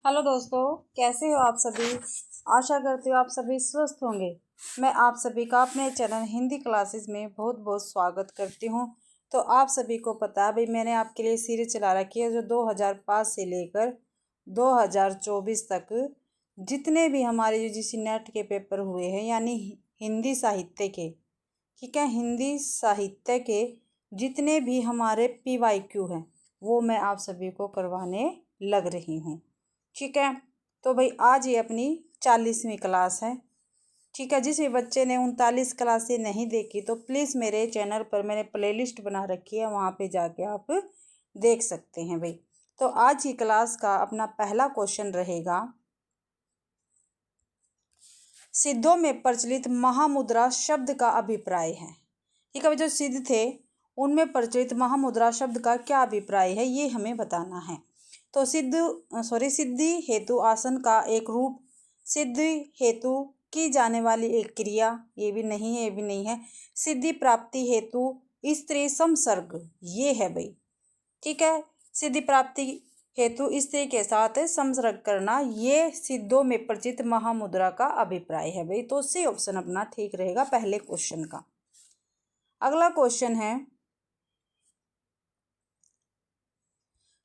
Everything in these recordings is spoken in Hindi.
हेलो दोस्तों, कैसे हो आप सभी। आशा करती हूँ आप सभी स्वस्थ होंगे। मैं आप सभी का अपने चैनल हिंदी क्लासेस में बहुत बहुत स्वागत करती हूँ। तो आप सभी को पता है भाई, मैंने आपके लिए सीरीज चला रखी है जो 2005 से लेकर 2024 तक जितने भी हमारे UGC नेट के पेपर हुए हैं, यानी हिंदी साहित्य के, ठीक है, हिंदी साहित्य के जितने भी हमारे PYQ हैं वो मैं आप सभी को करवाने लग रही हूँ। ठीक है, तो भाई आज ये अपनी 40वीं क्लास है। ठीक है, जिस भी बच्चे ने 39 क्लासें नहीं देखी तो प्लीज़ मेरे चैनल पर मैंने प्लेलिस्ट बना रखी है, वहाँ पे जाके आप देख सकते हैं भाई। तो आज की क्लास का अपना पहला क्वेश्चन रहेगा, सिद्धों में प्रचलित महामुद्रा शब्द का अभिप्राय है। ठीक है, जो सिद्ध थे उनमें प्रचलित महामुद्रा शब्द का क्या अभिप्राय है, ये हमें बताना है। तो सिद्धि हेतु आसन का एक रूप, सिद्धि हेतु की जाने वाली एक क्रिया, ये भी नहीं है, ये भी नहीं है। सिद्धि प्राप्ति हेतु स्त्री संसर्ग, ये है भाई। ठीक है, सिद्धि प्राप्ति हेतु स्त्री के साथ संसर्ग करना, ये सिद्धों में प्रचलित महामुद्रा का अभिप्राय है भाई। तो सी ऑप्शन अपना ठीक रहेगा पहले क्वेश्चन का। अगला क्वेश्चन है,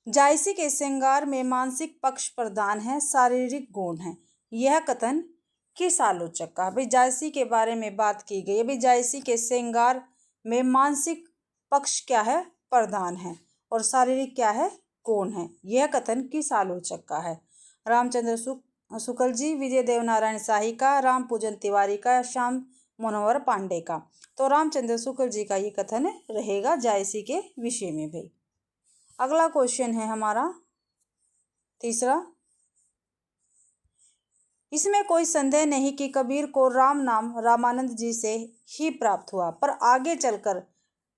जायसी के श्रृंगार में मानसिक पक्ष प्रधान है, शारीरिक गुण है, यह कथन किस आलोचक का। भाई जायसी के बारे में बात की गई है। भाई जायसी के श्रृंगार में मानसिक पक्ष क्या है, प्रधान है, और शारीरिक क्या है, गुण है, यह कथन किस आलोचक का है। रामचंद्र शुक्ल जी, विजय देवनारायण शाही का, राम पूजन तिवारी का, श्याम मनोहर पांडे का। तो रामचंद्र शुक्ल जी का ये कथन रहेगा जायसी के विषय में भाई। अगला क्वेश्चन है हमारा तीसरा, इसमें कोई संदेह नहीं कि कबीर को राम नाम रामानंद जी से ही प्राप्त हुआ, पर आगे चलकर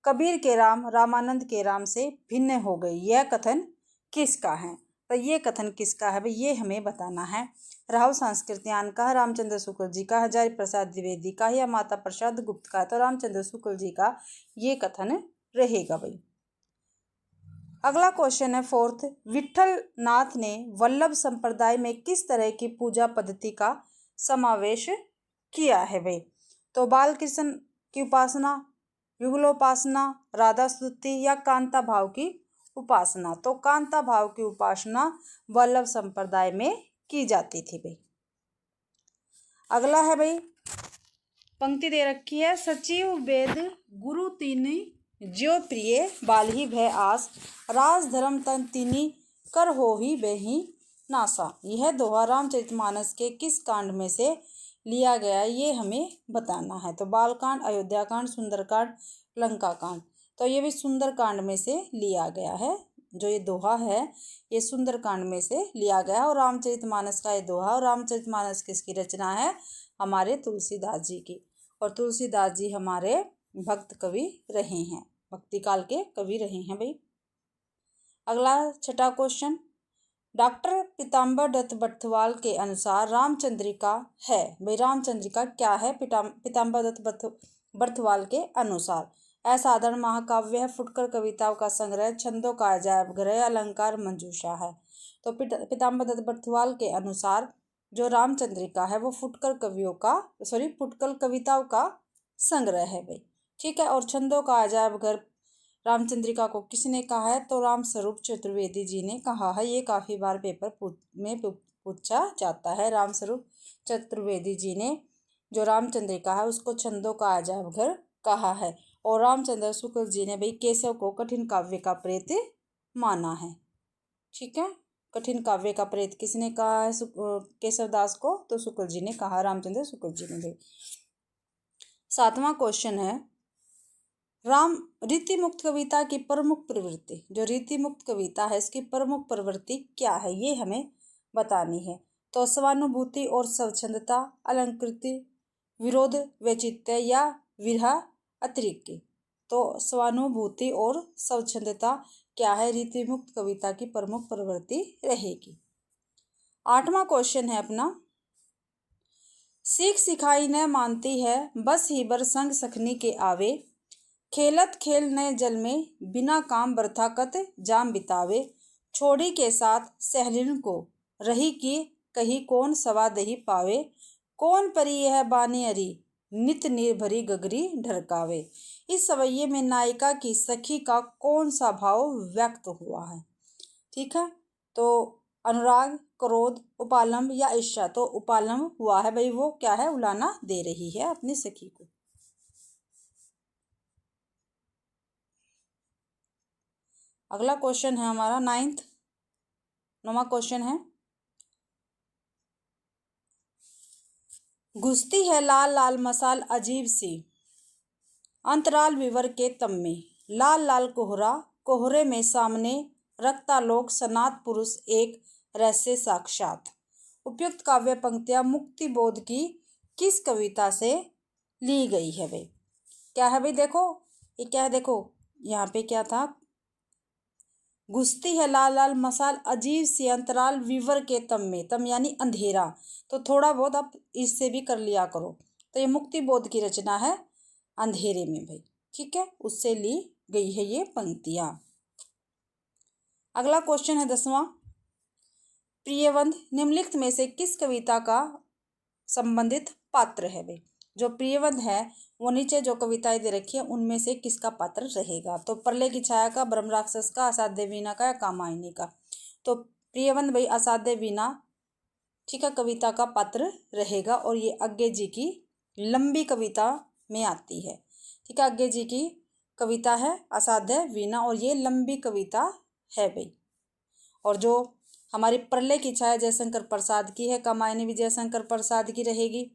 कबीर के राम रामानंद के राम से भिन्न हो गई, यह कथन किसका है। तो ये कथन किसका है भाई, ये हमें बताना है। राहुल सांस्कृत्यायन का, रामचंद्र शुक्ल जी का, हजारी प्रसाद द्विवेदी का, या माता प्रसाद गुप्त का। तो रामचंद्र शुक्ल जी का ये कथन रहेगा भाई। अगला क्वेश्चन है फोर्थ, विठल नाथ ने वल्लभ संप्रदाय में किस तरह की पूजा पद्धति का समावेश किया है भाई। तो बाल कृष्ण की उपासना, युगलोपासना, राधा स्तुति, या कांता भाव की उपासना। तो कांता भाव की उपासना वल्लभ संप्रदाय में की जाती थी भाई। अगला है भाई, पंक्ति दे रखी है, सचिव वेद गुरु तीन ज्यो प्रिय बालही भय आस, राज धर्म तन तिनी कर हो ही बेही नासा। यह दोहा रामचरितमानस के किस कांड में से लिया गया, ये हमें बताना है। तो बालकांड, अयोध्या कांड, सुंदरकांड, लंका कांड। तो ये भी सुंदरकांड में से लिया गया है। जो ये दोहा है ये सुंदरकांड में से लिया गया और रामचरितमानस का ये दोहा, और रामचरितमानस किसकी रचना है, हमारे तुलसीदास जी की। और तुलसीदास जी हमारे भक्त कवि रहे हैं, भक्ति काल के कवि रहे हैं भाई। अगला छठा क्वेश्चन, डॉक्टर पीताम्बर दत्त बर्थवाल के अनुसार रामचंद्रिका है भाई। रामचंद्रिका क्या है पीताम्बर दत्त बर्थवाल के अनुसार। असाधारण महाकाव्य है, फुटकर कविताओं का संग्रह, छंदों का अजायब घर, अलंकार मंजूषा है। तो पीताम्बर दत्त बर्थवाल के अनुसार जो रामचंद्रिका है वो फुटकर कविताओं का संग्रह है भाई। ठीक है, और छंदों का अजायब घर रामचंद्रिका को किसने कहा है, तो राम स्वरूप चतुर्वेदी जी ने कहा है। ये काफ़ी बार पेपर में पूछा जाता है। राम स्वरूप चतुर्वेदी जी ने जो रामचंद्रिका है उसको छंदों का अजायब घर कहा है। और रामचंद्र शुक्ल जी ने भाई केशव को कठिन काव्य का प्रेत माना है। ठीक है, कठिन काव्य का प्रेत किसने कहा है, केशव दास को, तो शुक्ल जी ने कहा, रामचंद्र शुक्ल जी ने भाई। सातवां क्वेश्चन है, राम रीति मुक्त कविता की प्रमुख प्रवृत्ति, जो रीति मुक्त कविता है इसकी प्रमुख प्रवृत्ति क्या है, ये हमें बतानी है। तो स्वानुभूति और स्वच्छंदता, अलंकृति, विरोध वैचित्य, या विरह अतिरिक्त। तो स्वानुभूति और स्वच्छंदता क्या है, रीति मुक्त कविता की प्रमुख प्रवृत्ति रहेगी। आठवां क्वेश्चन है अपना, सीख सिखाई न मानती है, बस ही बर संग सखनी के आवे, खेलत खेल नए जल में, बिना काम बरथा कत जाम बितावे, छोड़ी के साथ सहेलिन को रही की कही कौन सवा दही पावे, कौन परी यह बानी अरी, नित निर्भरी गगरी ढरकावे। इस सवैये में नायिका की सखी का कौन सा भाव व्यक्त हुआ है? ठीक है, तो अनुराग, क्रोध, उपालंब या ईर्ष्या। तो उपालंब हुआ है भाई, वो क्या है, उलाना दे रही है अपनी सखी को। अगला क्वेश्चन है हमारा 9वां क्वेश्चन है, घुसती है लाल लाल मसाल अजीब सी, अंतराल विवर के तम में, लाल लाल कोहरा कोहरे में सामने, रखता लोक सनात पुरुष एक रहस्य साक्षात। उपयुक्त काव्य पंक्तियां मुक्ति बोध की किस कविता से ली गई है भाई? क्या है भाई, देखो ये क्या है, देखो यहाँ पे क्या था, घुसती है लाल लाल मसाल अजीब सी, अंतराल विवर के तम में, तम यानी अंधेरा, तो थोड़ा बहुत आप इससे भी कर लिया करो। तो ये मुक्ति बोध की रचना है अंधेरे में भाई, ठीक है, उससे ली गई है ये पंक्तियां। अगला क्वेश्चन है 10वां, प्रियवंध निम्नलिखित में से किस कविता का संबंधित पात्र है भाई? जो प्रियवंध है वो नीचे जो कविताएं दे रखी है उनमें से किसका पात्र रहेगा? तो प्रलय की छाया का, ब्रह्म राक्षस का, असाध्य वीणा का या कामायनी का? तो प्रियवंध भाई असाध्य वीणा, ठीक है, कविता का पात्र रहेगा, और ये अज्ञे जी की लंबी कविता में आती है, ठीक है, अज्ञे जी की कविता है असाध्य वीणा, और ये लंबी कविता है भाई। और जो हमारी प्रलय की छाया जयशंकर प्रसाद की है, कामायनी भी जयशंकर प्रसाद की रहेगी,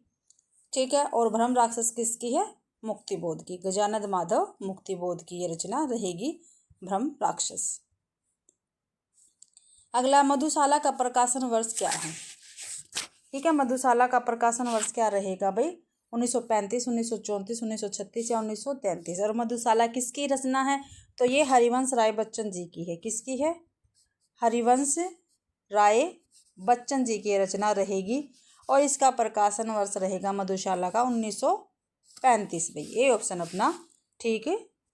ठीक है, और भ्रम राक्षस किसकी है? मुक्तिबोध की, गजानन माधव मुक्तिबोध की ये रचना रहेगी भ्रम राक्षस। अगला, मधुशाला का प्रकाशन वर्ष क्या है? ठीक है, मधुशाला का प्रकाशन वर्ष क्या रहेगा भाई? 1935, 1934, 1936 या 1933। और मधुशाला किसकी रचना है? तो ये हरिवंश राय बच्चन जी की है। किसकी है? हरिवंश राय बच्चन जी की रचना रहेगी, और इसका प्रकाशन वर्ष रहेगा मधुशाला का 1935 भाई। ये ऑप्शन अपना ठीक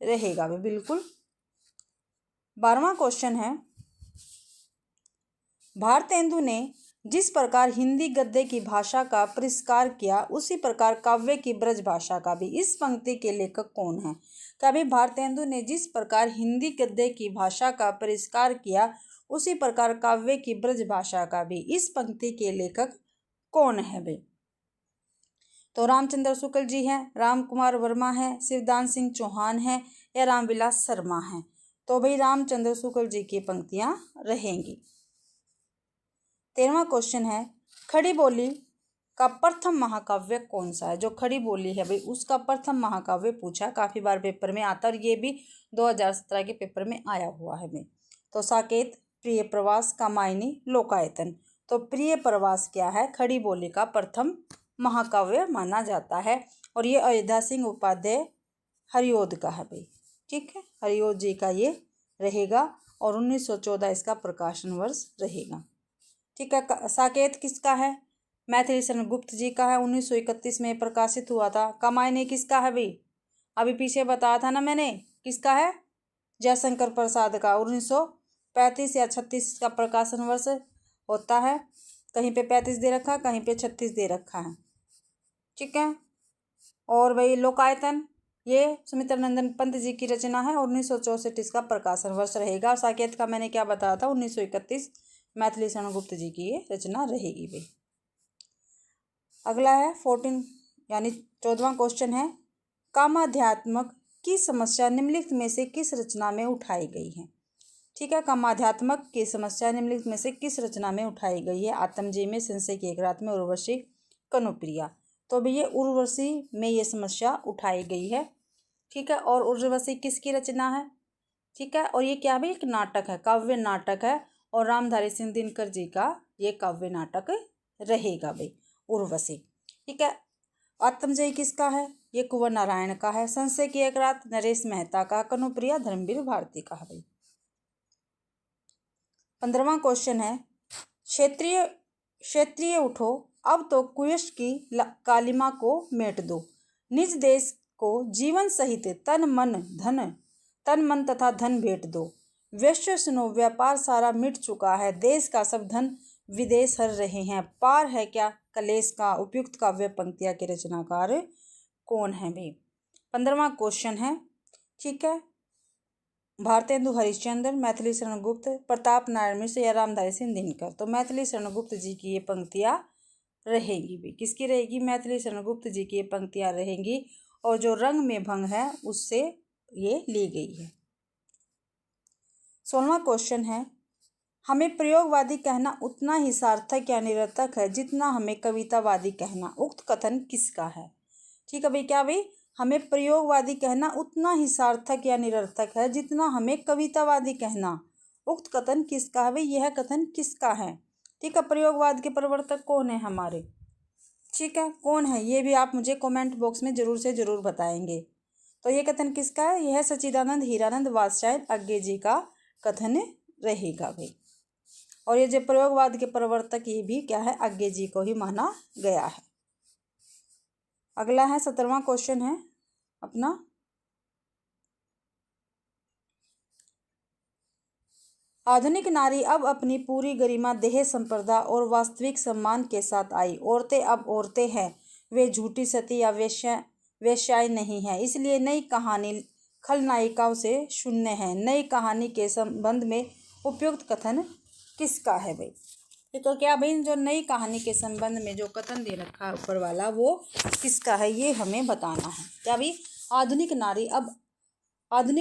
रहेगा भाई, बिल्कुल। 12वां क्वेश्चन है, भारतेंदु ने जिस प्रकार हिंदी गद्य की भाषा का परिष्कार किया उसी प्रकार काव्य की ब्रज भाषा का भी, इस पंक्ति के लेखक कौन है? कवि भारतेंदु ने जिस प्रकार हिंदी गद्य की भाषा का परिष्कार किया उसी प्रकार काव्य की ब्रज भाषा का भी, इस पंक्ति के लेखक कौन है भाई? तो रामचंद्र शुक्ल जी हैं, राम कुमार वर्मा है, शिवदान सिंह चौहान है, या रामविलास शर्मा है? तो भाई रामचंद्र शुक्ल जी की पंक्तियां रहेंगी। 13वां क्वेश्चन है, खड़ी बोली का प्रथम महाकाव्य कौन सा है? जो खड़ी बोली है भाई उसका प्रथम महाकाव्य पूछा, काफी बार पेपर में आता है, और ये भी 2017 के पेपर में आया हुआ है भाई। तो साकेत, प्रिय प्रवास, कामायनी, लोकायतन। तो प्रिय प्रवास क्या है? खड़ी बोली का प्रथम महाकाव्य माना जाता है, और ये अयोध्या सिंह उपाध्याय हरिओद का है भाई, ठीक है, हरिओद जी का ये रहेगा, और 1914 इसका प्रकाशन वर्ष रहेगा, ठीक है। साकेत किसका है? मैथिली शरण गुप्त जी का है, 1931 में प्रकाशित हुआ था। कामायनी किसका है भाई? अभी पीछे बताया था ना मैंने, किसका है? जयशंकर प्रसाद का, 1935 या 36 का प्रकाशन वर्ष होता है। कहीं पे 35 दे रखा है, कहीं पे 36 दे रखा है, ठीक है। और भाई लोकायतन, ये सुमित्रानंदन पंत जी की रचना है, 1964 इसका प्रकाशन वर्ष रहेगा। और साकेत का मैंने क्या बताया था, 1931 मैथिली शरण गुप्त जी की ये रचना रहेगी भाई। अगला है 14 यानी 14वां क्वेश्चन है, कामाध्यात्मक की समस्या निम्नलिखित में से किस रचना में उठाई गई है? ठीक है, कामाध्यात्मक की समस्या निम्नलिखित में से किस रचना में उठाई गई है? आत्मजय में, संशय की एक रात में, उर्वशी, कनुप्रिया। तो भाई ये उर्वशी में ये समस्या उठाई गई है, ठीक है। और उर्वशी किसकी रचना है? ठीक है, और ये क्या भाई? एक नाटक है, काव्य नाटक है, और रामधारी सिंह दिनकर जी का ये काव्य नाटक रहेगा भाई उर्वशी, ठीक है। आत्मजयी किसका है? ये कुंवर नारायण का है। संशय की एक रात नरेश मेहता का, कनुप्रिया धर्मवीर भारती का है भाई। 15वां क्वेश्चन है, क्षेत्रीय उठो अब तो कुयश की कालिमा को मेट दो, निज देश को जीवन सहित तन मन तथा धन भेंट दो, वैश्य सुनो व्यापार सारा मिट चुका है, देश का सब धन विदेश हर रहे हैं। पार है क्या कलेश का, उपयुक्त काव्य पंक्तियाँ के रचनाकार कौन है भाई। 15वां क्वेश्चन है, ठीक है, भारतेंदु हरिश्चंद्र, मैथिली शरण गुप्त, प्रताप नारायण मिश्र या रामधारी सिंह दिनकर। तो मैथिली शरण गुप्त जी की ये पंक्तियाँ रहेगी भी। किसकी रहेगी, मैथिली शरण गुप्त जी की ये पंक्तियाँ रहेंगी। और जो रंग में भंग है उससे ये ली गई है। 16वां क्वेश्चन है, हमें प्रयोगवादी कहना उतना ही सार्थक या निरर्थक है जितना हमें कवितावादी कहना। उक्त कथन किसका है। ठीक है भाई, क्या भाई, हमें प्रयोगवादी कहना उतना ही सार्थक या निरर्थक है जितना हमें कवितावादी कहना। उक्त कथन किसका है भाई, यह कथन किसका है। ठीक है, प्रयोगवाद के प्रवर्तक कौन है हमारे, ठीक है, कौन है ये भी आप मुझे कमेंट बॉक्स में जरूर से जरूर बताएंगे। तो ये कथन किसका है, यह सच्चिदानंद हीरानंद वात्स्यायन अज्ञे जी का कथन रहेगा भाई। और ये जो प्रयोगवाद के प्रवर्तक ये भी क्या है, अज्ञे जी को ही माना गया है। अगला है 17वां क्वेश्चन है अपना, आधुनिक नारी अब अपनी पूरी गरिमा देह संपदा और वास्तविक सम्मान के साथ आई। औरतें अब औरतें हैं, वे झूठी सती या वेश्याएं नहीं है। इसलिए नई कहानी खलनायिकाओं से शून्य है। नई कहानी के संबंध में उपयुक्त कथन किसका है भाई। तो क्या भाई, जो नई कहानी के संबंध में जो कथन दे रखा है ऊपर वाला वो किसका है, ये हमें बताना है। क्या भाई, आधुनिक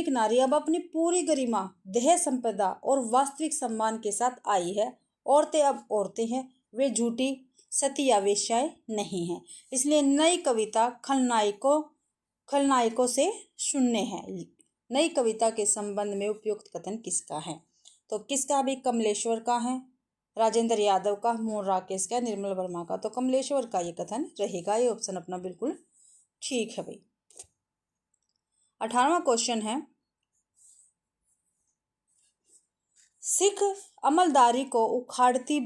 नारी अब अपनी पूरी गरिमा देह संपदा और वास्तविक सम्मान के साथ आई है। औरतें अब औरतें हैं, वे झूठी सती या वेश्याएं नहीं हैं। इसलिए नई कविता खलनायकों से शून्य है। नई कविता के संबंध में उपयुक्त कथन किसका है। तो किसका भी, कमलेश्वर का है, राजेंद्र यादव का, मोहन राकेश का, निर्मल वर्मा का। तो कमलेश्वर का ये कथन रहेगा। ये ऑप्शन अपना बिल्कुल ठीक है भाई। 18वां क्वेश्चन है, सिख अमलदारी को उखाड़ती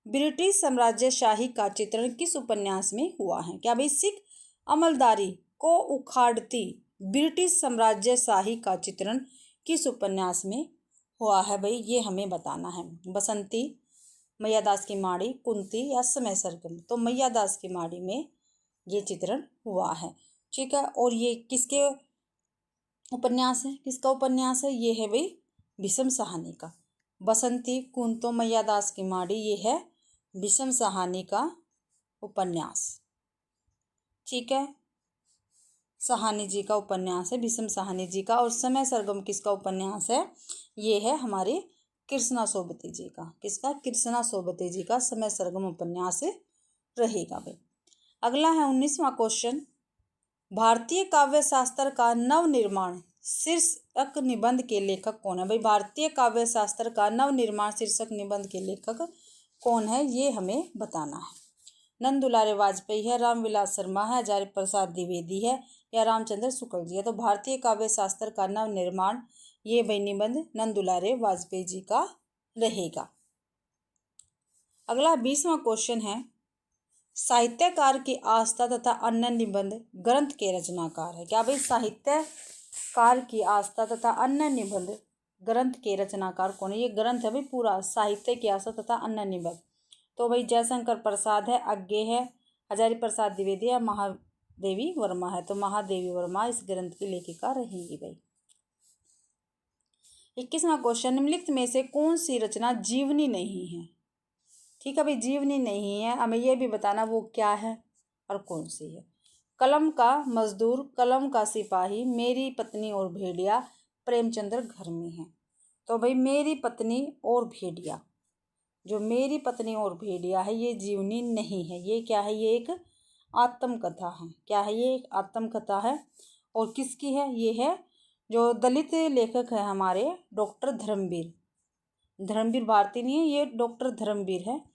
ब्रिटिश साम्राज्यशाही का चित्रण किस उपन्यास में हुआ है। क्या भाई, सिख अमलदारी को उखाड़ती ब्रिटिश साम्राज्यशाही का चित्रण किस उपन्यास में हुआ है भाई, ये हमें बताना है। बसंती, मैयादास की माड़ी, कुंती या समय सरगम। तो मैयादास की माड़ी में ये चित्रण हुआ है। ठीक है, और ये किसके उपन्यास है, किसका उपन्यास है, ये है भाई भीष्म साहनी का। बसंती, कुंतो, मैयादास की माड़ी, ये है भीष्म साहनी का उपन्यास। ठीक है, साहनी जी का उपन्यास है, भीष्म साहनी जी का। और समय सरगम किसका उपन्यास है, ये है हमारे कृष्णा सोबती जी का। किसका, कृष्णा सोबती जी का समय सरगम उपन्यास रहेगा भाई। अगला है 19वां क्वेश्चन, भारतीय काव्य शास्त्र का नवनिर्माण शीर्षक निबंध के लेखक कौन है भाई। भारतीय काव्य शास्त्र का नवनिर्माण शीर्षक निबंध के लेखक कौन है, ये हमें बताना है। नंद दुलारे वाजपेयी है, रामविलास शर्मा है, आचार्य प्रसाद द्विवेदी है या रामचंद्र शुक्ल जी है। तो भारतीय काव्य शास्त्र का नवनिर्माण ये भाई निबंध नंद दुलारे वाजपेयी जी का रहेगा। अगला 20वां क्वेश्चन है, साहित्यकार की आस्था तथा अन्य निबंध ग्रंथ के रचनाकार है। क्या भाई, साहित्यकार की आस्था तथा अन्य निबंध ग्रंथ के रचनाकार कौन है। ये ग्रंथ है भाई पूरा, साहित्य की आस्था तथा अन्य निबंध। तो भाई जयशंकर प्रसाद है, अज्ञे है, आचार्य प्रसाद द्विवेदी है, महादेवी वर्मा है। तो महादेवी वर्मा इस ग्रंथ की लेखिका रहेंगी भाई। 21वां क्वेश्चन, निम्नलिखित में से कौन सी रचना जीवनी नहीं है। ठीक है भाई, जीवनी नहीं है, हमें यह भी बताना वो क्या है और कौन सी है। कलम का मजदूर, कलम का सिपाही, मेरी पत्नी और भेड़िया, प्रेमचंद्र घर में है। तो भाई मेरी पत्नी और भेड़िया, जो मेरी पत्नी और भेड़िया है ये जीवनी नहीं है। ये क्या है, ये एक आत्मकथा है। क्या है, ये एक आत्मकथा है। और किसकी है, ये है जो दलित लेखक है हमारे डॉक्टर धर्मवीर भारती नहीं है, ये डॉक्टर धर्मवीर है,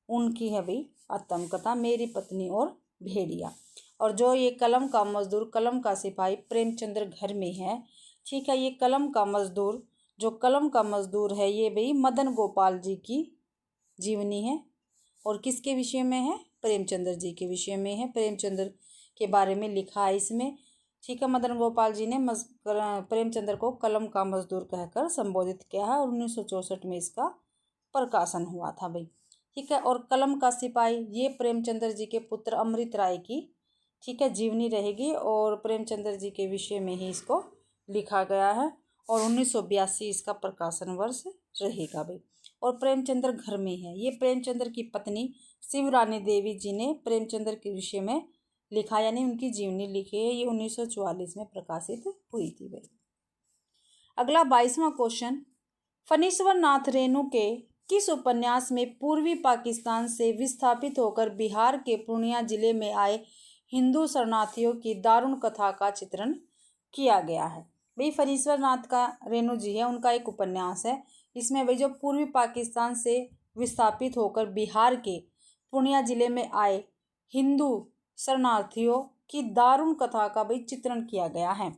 उनकी है भाई आत्मकथा मेरी पत्नी और भेड़िया। और जो ये कलम का मजदूर, कलम का सिपाही, प्रेमचंद्र घर में है। ठीक है, ये कलम का मजदूर, जो कलम का मजदूर है ये भाई मदन गोपाल जी की जीवनी है। और किसके विषय में है, प्रेमचंद्र जी के विषय में है। प्रेमचंद्र के बारे में लिखा है इसमें। ठीक है। मदन गोपाल जी ने प्रेमचंद्र को कलम का मजदूर कहकर संबोधित किया है और 1964 में इसका प्रकाशन हुआ था भाई। ठीक है। और कलम का सिपाही ये प्रेमचंद्र जी के पुत्र अमृत राय की, ठीक है, जीवनी रहेगी और प्रेमचंद्र जी के विषय में ही इसको लिखा गया है और 1982 इसका प्रकाशन वर्ष रहेगा भाई। और प्रेमचंद्र घर में है, ये प्रेमचंद्र की पत्नी शिवरानी देवी जी ने प्रेमचंद्र के विषय में लिखा, यानी उनकी जीवनी लिखी है। ये 1944 में प्रकाशित हुई थी भाई। अगला 22वां क्वेश्चन, फणीश्वर नाथ रेणु के किस उपन्यास में पूर्वी पाकिस्तान से विस्थापित होकर बिहार के पूर्णिया जिले में आए हिंदू शरणार्थियों की दारुण कथा का चित्रण किया गया है? भाई फणीश्वर नाथ का रेणु जी है, उनका एक उपन्यास है। इसमें भाई जो पूर्वी पाकिस्तान से विस्थापित होकर बिहार के पूर्णिया जिले में आए हिंदू शरणार्थियों की दारुण कथा का भाई चित्रण किया गया है।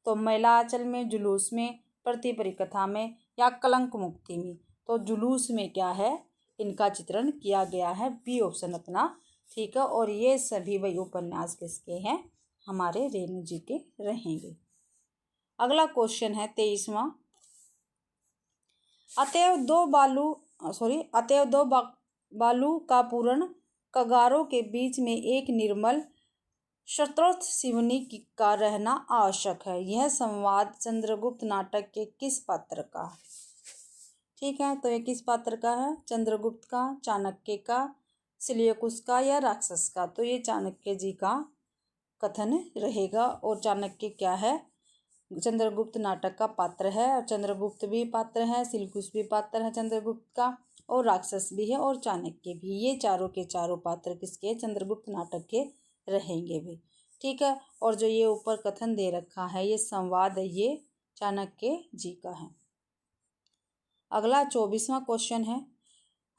तो महिला आंचल में, जुलूस में, प्रति परिकथा में या कलंक मुक्ति में? तो जुलूस में क्या है, इनका चित्रण किया गया है, बी ऑप्शन अपना ठीक है। और ये सभी वही उपन्यास किसके हैं? हमारे रेणु जी के रहेंगे। अगला क्वेश्चन है 23वां, अतएव दो बालू का पूर्ण कगारों के बीच में एक निर्मल शत्रुथ सिवनी का रहना आवश्यक है। यह संवाद चंद्रगुप्त नाटक के किस पात्र का? ठीक है। तो ये किस पात्र का है? चंद्रगुप्त का, चाणक्य का, सिलियकुस का या राक्षस का? तो ये चाणक्य जी का कथन रहेगा। और चाणक्य क्या है? चंद्रगुप्त नाटक का पात्र है। और चंद्रगुप्त भी पात्र है, सिलियकुस भी पात्र है चंद्रगुप्त का, और राक्षस भी है और चाणक्य भी। ये चारों के चारों पात्र किसके? चंद्रगुप्त नाटक के रहेंगे भी। ठीक है। और जो ये ऊपर कथन दे रखा है, ये संवाद है, ये चाणक्य जी का है। अगला 24वां क्वेश्चन है,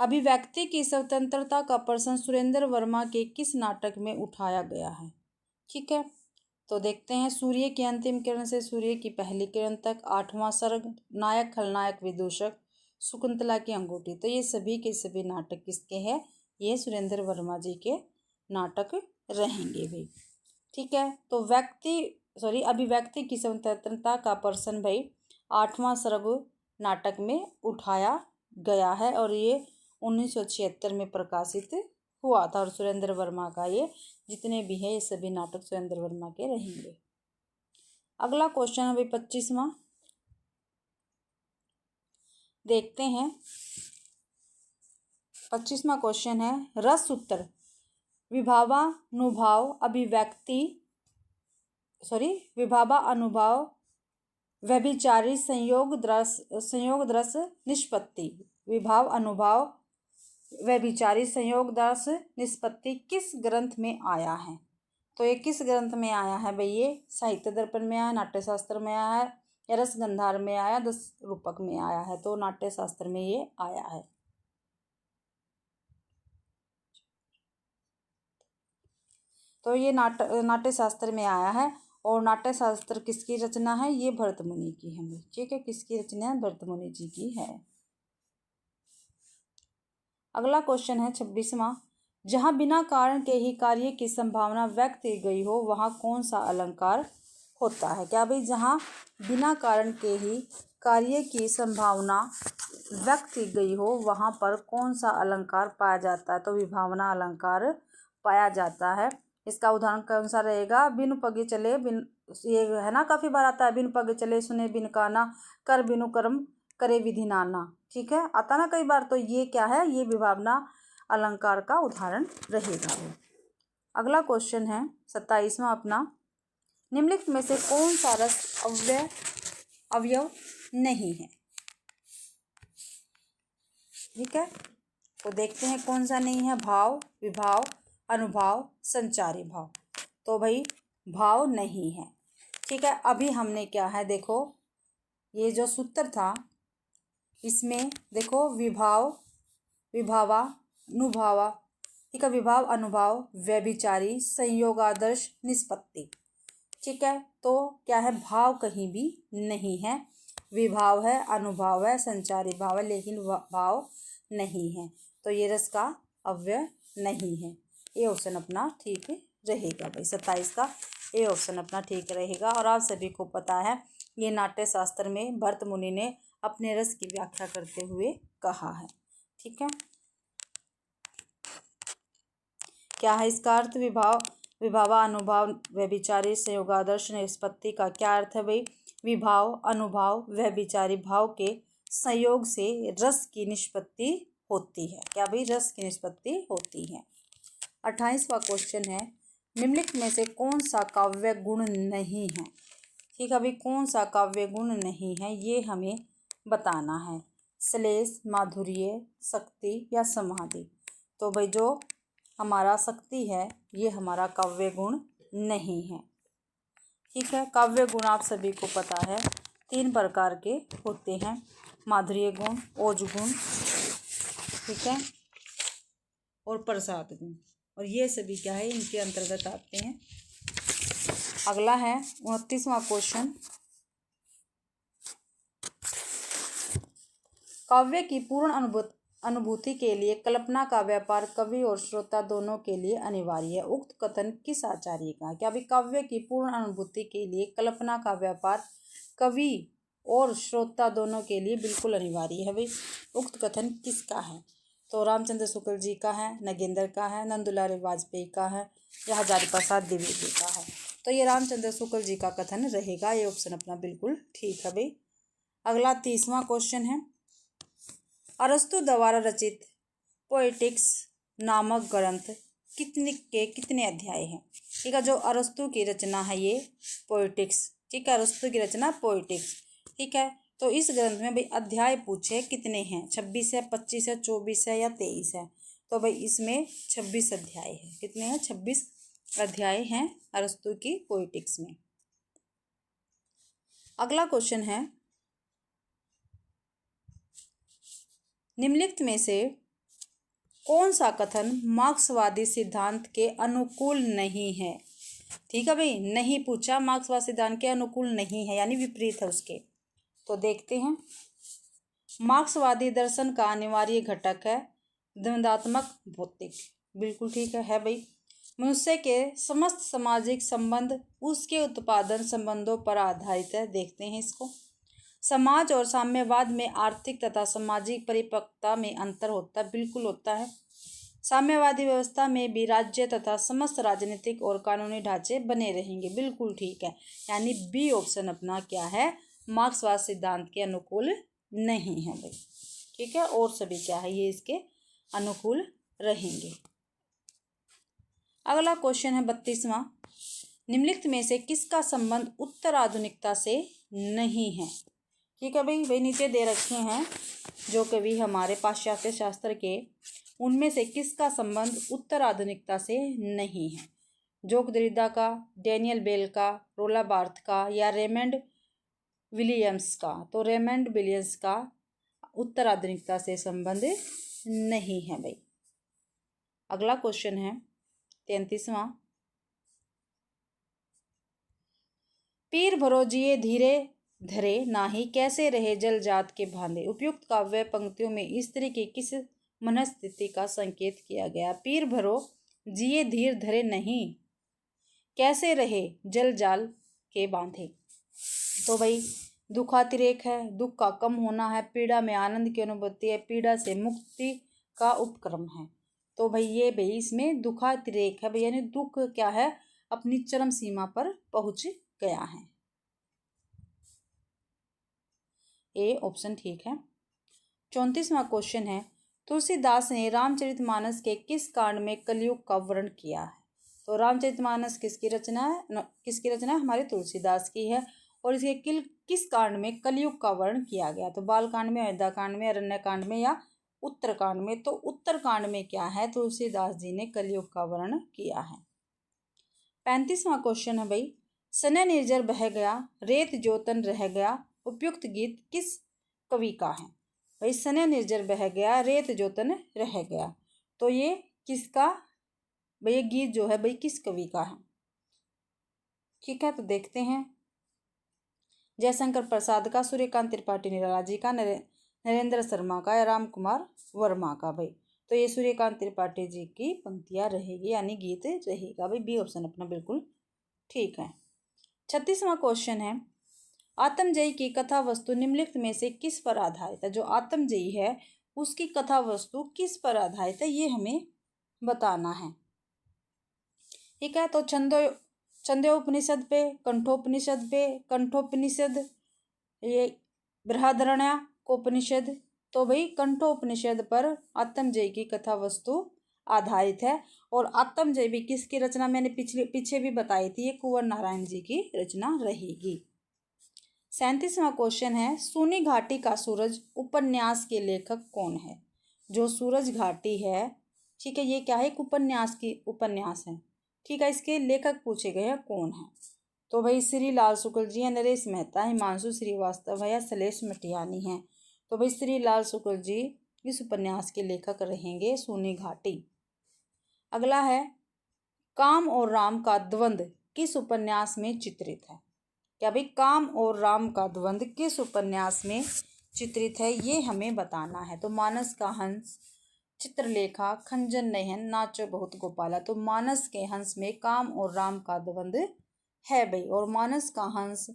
अभिव्यक्ति की स्वतंत्रता का प्रश्न सुरेंद्र वर्मा के किस नाटक में उठाया गया है? ठीक है। तो देखते हैं, सूर्य की अंतिम किरण से सूर्य की पहली किरण तक, 8वां सर्ग, नायक खलनायक विदूषक, शकुंतला की अंगूठी। तो ये सभी के सभी नाटक किसके हैं? ये सुरेंद्र वर्मा जी के नाटक रहेंगे भी। ठीक है। तो अभिव्यक्ति की स्वतंत्रता का प्रश्न भाई 8वां सर्ग नाटक में उठाया गया है और ये 1976 में प्रकाशित हुआ था। और सुरेंद्र वर्मा का ये जितने भी है ये सभी नाटक सुरेंद्र वर्मा के रहेंगे। अगला क्वेश्चन है भाई 25वां, देखते हैं। 25वां क्वेश्चन है, रस उत्तर विभावानुभाव व्यभिचारी संयोग दृश निष्पत्ति। विभाव अनुभाव व्यभिचारी संयोग दृश निष्पत्ति किस ग्रंथ में आया है? तो ये किस ग्रंथ में आया है भाई? ये साहित्य दर्पण में आया, नाट्यशास्त्र में आया है या रसगंधार में आया, 10 रूपक में आया है? तो नाट्यशास्त्र में ये आया है। तो ये नाट्यशास्त्र में आया है। और नाट्यशास्त्र किसकी रचना है? ये भरत मुनि की है। ठीक है। किसकी रचना है? भरत मुनि जी की है। अगला क्वेश्चन है 26वां, जहाँ बिना कारण के ही कार्य की संभावना व्यक्त की गई हो वहाँ कौन सा अलंकार होता है? क्या भाई? जहाँ बिना कारण के ही कार्य की संभावना व्यक्त की गई हो वहाँ पर कौन सा अलंकार पाया जाता है? तो विभावना अलंकार पाया जाता है। इसका उदाहरण कौन सा रहेगा? बिनु पगे चले, ये है ना, काफ़ी बार आता है, बिनु पगे चले सुने बिन काना, कर बिनु कर्म करे विधि नाना। ठीक है, आता ना कई बार। तो ये क्या है? ये विभावना अलंकार का उदाहरण रहेगा। अगला क्वेश्चन है 27वां अपना, निम्नलिखित में से कौन सा रस अवयव नहीं है? ठीक है। तो देखते हैं कौन सा नहीं है। भाव, विभाव, अनुभाव, संचारी भाव। तो भाई भाव नहीं है। ठीक है। अभी हमने क्या है, देखो ये जो सूत्र था इसमें देखो विभाव, विभावा, अनुभावा, ठीक है, विभाव, अनुभाव, व्यभिचारी, संयोगादर्श, निष्पत्ति। ठीक है। तो क्या है? भाव कहीं भी नहीं है। विभाव है, अनुभाव है, संचारी भाव है, लेकिन भाव नहीं है। तो ये रस का अव्यय नहीं है। ये ऑप्शन अपना ठीक रहेगा भाई 27 का। ए ऑप्शन अपना ठीक रहेगा। और आप सभी को पता है ये नाट्य शास्त्र में भरत मुनि ने अपने रस की व्याख्या करते हुए कहा है। ठीक है, क्या है इसका अर्थ? विभावा अनुभाव व्यभिचारी संयोगादर्श निष्पत्ति का क्या अर्थ है भाई? विभाव अनुभाव व्यभिचारी भाव के संयोग से रस की निष्पत्ति होती है। क्या भाई? रस की निष्पत्ति होती है। 28वां क्वेश्चन है, निम्नलिखित में से कौन सा काव्य गुण नहीं है? ठीक है भाई, कौन सा काव्य गुण नहीं है ये हमें बताना है। श्लेष, माधुर्य, शक्ति या समाधि। तो भाई जो हमारा शक्ति है ये हमारा काव्य गुण नहीं है। ठीक है, काव्य गुण आप सभी को पता है 3 प्रकार के होते हैं, माधुर्य गुण, ओज गुण, ठीक है, और प्रसाद गुण। और ये सभी क्या है? इनके अंतर्गत आते हैं। अगला है 29वां क्वेश्चन, काव्य की पूर्ण अनुभूति के लिए कल्पना का व्यापार कवि और श्रोता दोनों के लिए अनिवार्य है। उक्त कथन किस आचार्य का है? क्या भाई? काव्य की पूर्ण अनुभूति के लिए कल्पना का व्यापार कवि और श्रोता दोनों के लिए बिल्कुल अनिवार्य है। भाई उक्त कथन किसका है? तो रामचंद्र शुक्ल जी का है, नगेंद्र का है, नंदुलाल वाजपेयी का है या हजारी प्रसाद द्विवेदी का है? तो ये रामचंद्र शुक्ल जी का कथन रहेगा। ये ऑप्शन अपना बिल्कुल ठीक है भाई। अगला 30वां क्वेश्चन है, अरस्तु द्वारा रचित पोएटिक्स नामक ग्रंथ कितने अध्याय हैं? ठीक है, जो अरस्तु की रचना है ये पोएटिक्स, ठीक है, अरस्तु की रचना पोएटिक्स, ठीक है। तो इस ग्रंथ में भाई अध्याय पूछे कितने हैं? 26 है, 25 है, 24 है या 23 है? तो भाई इसमें 26 अध्याय है। कितने हैं? 26 अध्याय हैं अरस्तु की पोएटिक्स में। अगला क्वेश्चन है, निम्नलिखित में से कौन सा कथन मार्क्सवादी सिद्धांत के अनुकूल नहीं है? ठीक है भाई, नहीं पूछा, मार्क्सवादी सिद्धांत के अनुकूल नहीं है यानी विपरीत है उसके। तो देखते हैं, मार्क्सवादी दर्शन का अनिवार्य घटक है द्वंद्वात्मक भौतिक। बिल्कुल ठीक है भाई। मनुष्य के समस्त सामाजिक संबंध उसके उत्पादन संबंधों पर आधारित है। देखते हैं इसको, समाज और साम्यवाद में आर्थिक तथा सामाजिक परिपक्वता में अंतर होता है। बिल्कुल होता है। साम्यवादी व्यवस्था में भी राज्य तथा समस्त राजनीतिक और कानूनी ढांचे बने रहेंगे। बिल्कुल ठीक है, यानी बी ऑप्शन अपना क्या है? मार्क्सवाद सिद्धांत के अनुकूल नहीं है भाई। ठीक है, और सभी क्या है? ये इसके अनुकूल रहेंगे। अगला क्वेश्चन है 32वां, निम्नलिखित में से किसका संबंध उत्तर आधुनिकता से नहीं है? ठीक है भाई नीचे दे रखे हैं जो कवि हमारे पाश्चात्य शास्त्र के, उनमें से किसका संबंध उत्तर आधुनिकता से नहीं है? जोक दरिदा का, डैनियल बेल का, रोला बार्थ का या रेमंड विलियम्स का? तो रेमंड विलियम्स का उत्तर आधुनिकता से संबंध नहीं है भाई। अगला क्वेश्चन है 33वां, पीर भरो जिए धीरे धरे नाही, कैसे रहे जल जात के भांदे। उपयुक्त काव्य पंक्तियों में स्त्री की किस मनस्थिति का संकेत किया गया? पीर भरो जिए धीर धरे नहीं, कैसे रहे जल जाल के बांधे। तो भाई दुखातिरेक है, दुख का कम होना है, पीड़ा में आनंद की अनुभूति है, पीड़ा से मुक्ति का उपक्रम है। तो भाई ये भाई इसमें दुखातिरेक है भाई, यानी दुख क्या है? अपनी चरम सीमा पर पहुंच गया है। ए ऑप्शन ठीक है। 34वां क्वेश्चन है, तुलसीदास ने रामचरितमानस के किस कांड में कलयुग का वर्णन किया है? तो रामचरितमानस किसकी रचना है? किसकी रचना है? हमारे तुलसीदास की है। और इसके किस कांड में कलयुग का वर्णन किया गया? तो बाल कांड में, अयोध्या कांड में, अरण्य कांड में या उत्तर कांड में? तो उत्तर कांड में क्या है? तुलसीदास जी ने कलयुग का वर्णन किया है। 35वां क्वेश्चन है भाई, सने निर्जर बह गया रेत जोतन रह गया, उपयुक्त गीत किस कवि का है? भाई सने निर्जर बह गया रेत जोतन रह गया, तो ये किसका भाई? ये गीत जो है भाई किस कवि का है? ठीक है, तो देखते हैं, जयशंकर प्रसाद का, सूर्यकांत त्रिपाठी निराला जी का, नरेंद्र शर्मा का या राम कुमार वर्मा का? भाई तो ये सूर्यकांत त्रिपाठी जी की पंक्तियां रहेगी यानी गीत रहेगा भाई। बी ऑप्शन अपना बिल्कुल ठीक है। 36वां क्वेश्चन है, आत्मजयी की कथा वस्तु निम्नलिखित में से किस पर आधारित है। जो आत्मजयी है उसकी कथा वस्तु किस पर आधारित है, ये हमें बताना है। ठीक है, तो छंदोपनिषद पे, कंठोपनिषद पे, कंठोपनिषद, ये बृहदारण्यकोपनिषद, तो भाई कंठोपनिषद पर आत्मजयी की कथा वस्तु आधारित है। और आत्मजयी भी किसकी रचना, मैंने पीछे भी बताई थी, ये कुंवर नारायण जी की रचना रहेगी। 37वां क्वेश्चन है, सूनी घाटी का सूरज उपन्यास के लेखक कौन है। जो सूरज घाटी है, ठीक है, ये क्या है, एक उपन्यास है। ठीक है, इसके लेखक पूछे गए हैं कौन है। तो भाई श्री लाल शुक्ल जी हैं, नरेश मेहता, हिमांशु श्रीवास्तव है या सलेश मटियानी हैं। तो भाई श्री लाल शुक्ल जी इस उपन्यास के लेखक रहेंगे, सूनी घाटी। अगला है, काम और राम का द्वंद्व किस उपन्यास में चित्रित है। क्या भाई, काम और राम का द्वंद्व किस उपन्यास में चित्रित है, ये हमें बताना है। तो मानस का हंस, चित्रलेखा, खंजन नयन, नाचो बहुत गोपाला। तो मानस के हंस में काम और राम का द्वंद्व है भाई। और मानस का हंस,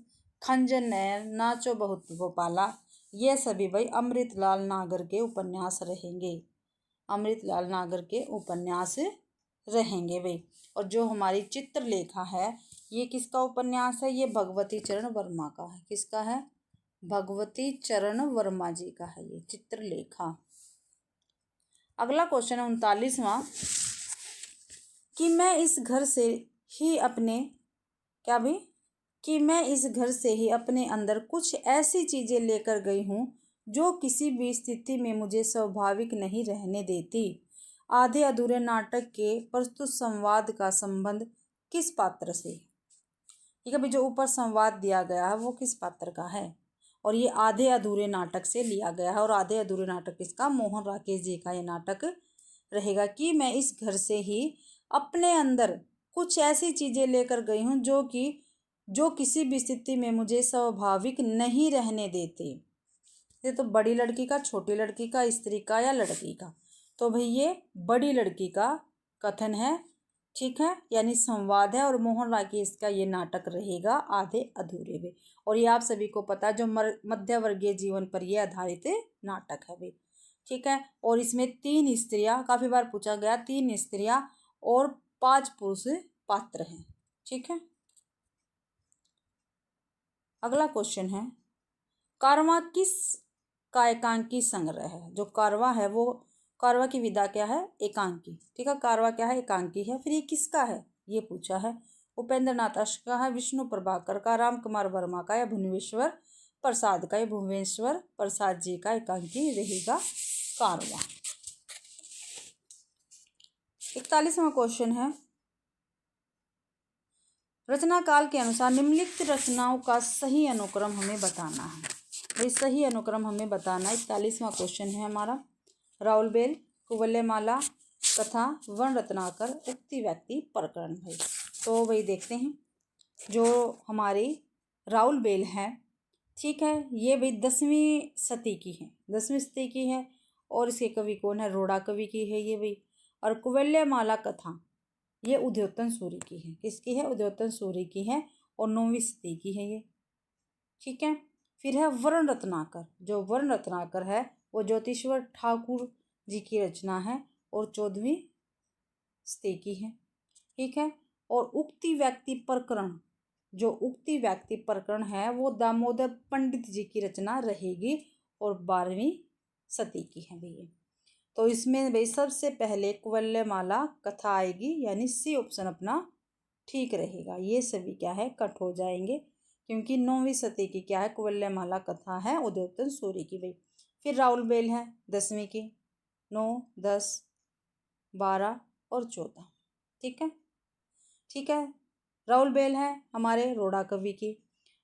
खंजन नयन, नाचो बहुत गोपाला, ये सभी भाई अमृतलाल नागर के उपन्यास रहेंगे। अमृतलाल नागर के उपन्यास रहेंगे भाई। और जो हमारी चित्रलेखा है, ये किसका उपन्यास है, ये भगवती चरण वर्मा का है। किसका है, भगवती चरण वर्मा जी का है ये चित्रलेखा। अगला क्वेश्चन है 39वां, कि मैं इस घर से ही अपने, क्या भाई, कि मैं इस घर से ही अपने अंदर कुछ ऐसी चीजें लेकर गई हूँ जो किसी भी स्थिति में मुझे स्वाभाविक नहीं रहने देती। आधे अधूरे नाटक के प्रस्तुत संवाद का संबंध किस पात्र से। ठीक है भाई, जो ऊपर संवाद दिया गया है वो किस पात्र का है। और ये आधे अधूरे नाटक से लिया गया है। और आधे अधूरे नाटक किसका, मोहन राकेश जी का ये नाटक रहेगा। कि मैं इस घर से ही अपने अंदर कुछ ऐसी चीजें लेकर गई हूँ जो किसी भी स्थिति में मुझे स्वाभाविक नहीं रहने देते। ये तो बड़ी लड़की का, छोटी लड़की का, स्त्री का या लड़की का। तो भाई ये बड़ी लड़की का कथन है। ठीक है, यानी संवाद है। और मोहन राकेश का ये नाटक रहेगा आधे अधूरे में। और ये आप सभी को पता है, जो मध्य वर्गीय जीवन पर यह आधारित नाटक है भाई। ठीक है, और इसमें 3 स्त्रियां, काफी बार पूछा गया, 3 स्त्रियां और 5 पुरुष पात्र हैं। ठीक है, अगला क्वेश्चन है, कारवां किस का एकांकी संग्रह है। जो कारवां है वो, कारवां की विधा क्या है, एकांकी। ठीक है, कारवां क्या है, एकांकी है। फिर ये किसका है, ये पूछा है। उपेंद्र नाथ अश्क का है, विष्णु प्रभाकर का, राम कुमार वर्मा का, या भुवनेश्वर प्रसाद का। ये भुवनेश्वर प्रसाद जी का एकांकी रहेगा कारवां। 41वां क्वेश्चन है, रचना काल के अनुसार निम्नलिखित रचनाओं का सही अनुक्रम हमें बताना है। भाई सही अनुक्रम हमें बताना है। 41वां क्वेश्चन है हमारा, राउलबेल, कुवलयमाला, कथा, वर्ण रत्नाकर, उक्ति व्यक्ति प्रकरण। भाई तो भाई देखते हैं, जो हमारी राउलबेल है, ठीक है, ये भाई 10वीं सदी की है, 10वीं सदी की है। और इसके कवि कौन है, रोड़ा कवि की है ये भाई। और कुवलयमाला कथा ये उद्योतन सूरी की है। किसकी है, उद्योतन सूरी की है। और 9वीं सदी की है ये। ठीक है, फिर है वर्ण रत्नाकर। जो वर्ण रत्नाकर है वो ज्योतिश्वर ठाकुर जी की रचना है और 14वीं सदी की है। ठीक है, और उक्ति व्यक्ति प्रकरण, जो उक्ति व्यक्ति प्रकरण है वो दामोदर पंडित जी की रचना रहेगी और 12वीं सदी की है भैया। तो इसमें भाई सबसे पहले कुवलयमाला कथा आएगी, यानी सी ऑप्शन अपना ठीक रहेगा। ये सभी क्या है, कट हो जाएंगे, क्योंकि 9वीं सदी की क्या है, कुवलयमाला कथा है उद्योतन सूरी की भाई। फिर राउलबेल है 10वीं की, 9, 10, 12 और 14। ठीक है, ठीक है, राउलबेल है हमारे रोड़ा कवि की।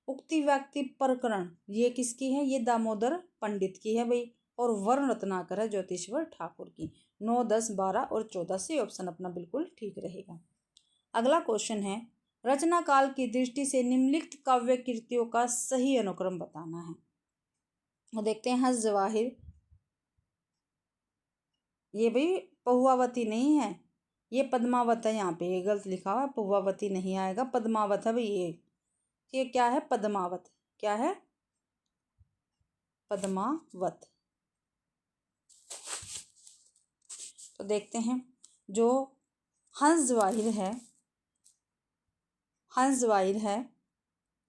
उक्ति व्यक्ति प्रकरण ये किसकी है, ये दामोदर पंडित की है भाई। और वर्ण रत्नाकर है ज्योतिश्वर ठाकुर की। 9, 10, 12 और 14 से ऑप्शन अपना बिल्कुल ठीक रहेगा। अगला क्वेश्चन है, रचना काल की दृष्टि से निम्नलिखित काव्य कृतियों का सही अनुक्रम बताना है। वो देखते हैं, हंस जवाहिर, ये भाई पहुआवती नहीं है, ये पद्मावत है, यहाँ पे ये गलत लिखा हुआ है, पुव्वावती नहीं आएगा, पद्मावत है भाई ये क्या है, पद्मावत, क्या है, पद्मावत। तो देखते हैं, जो हंस जवाहिर है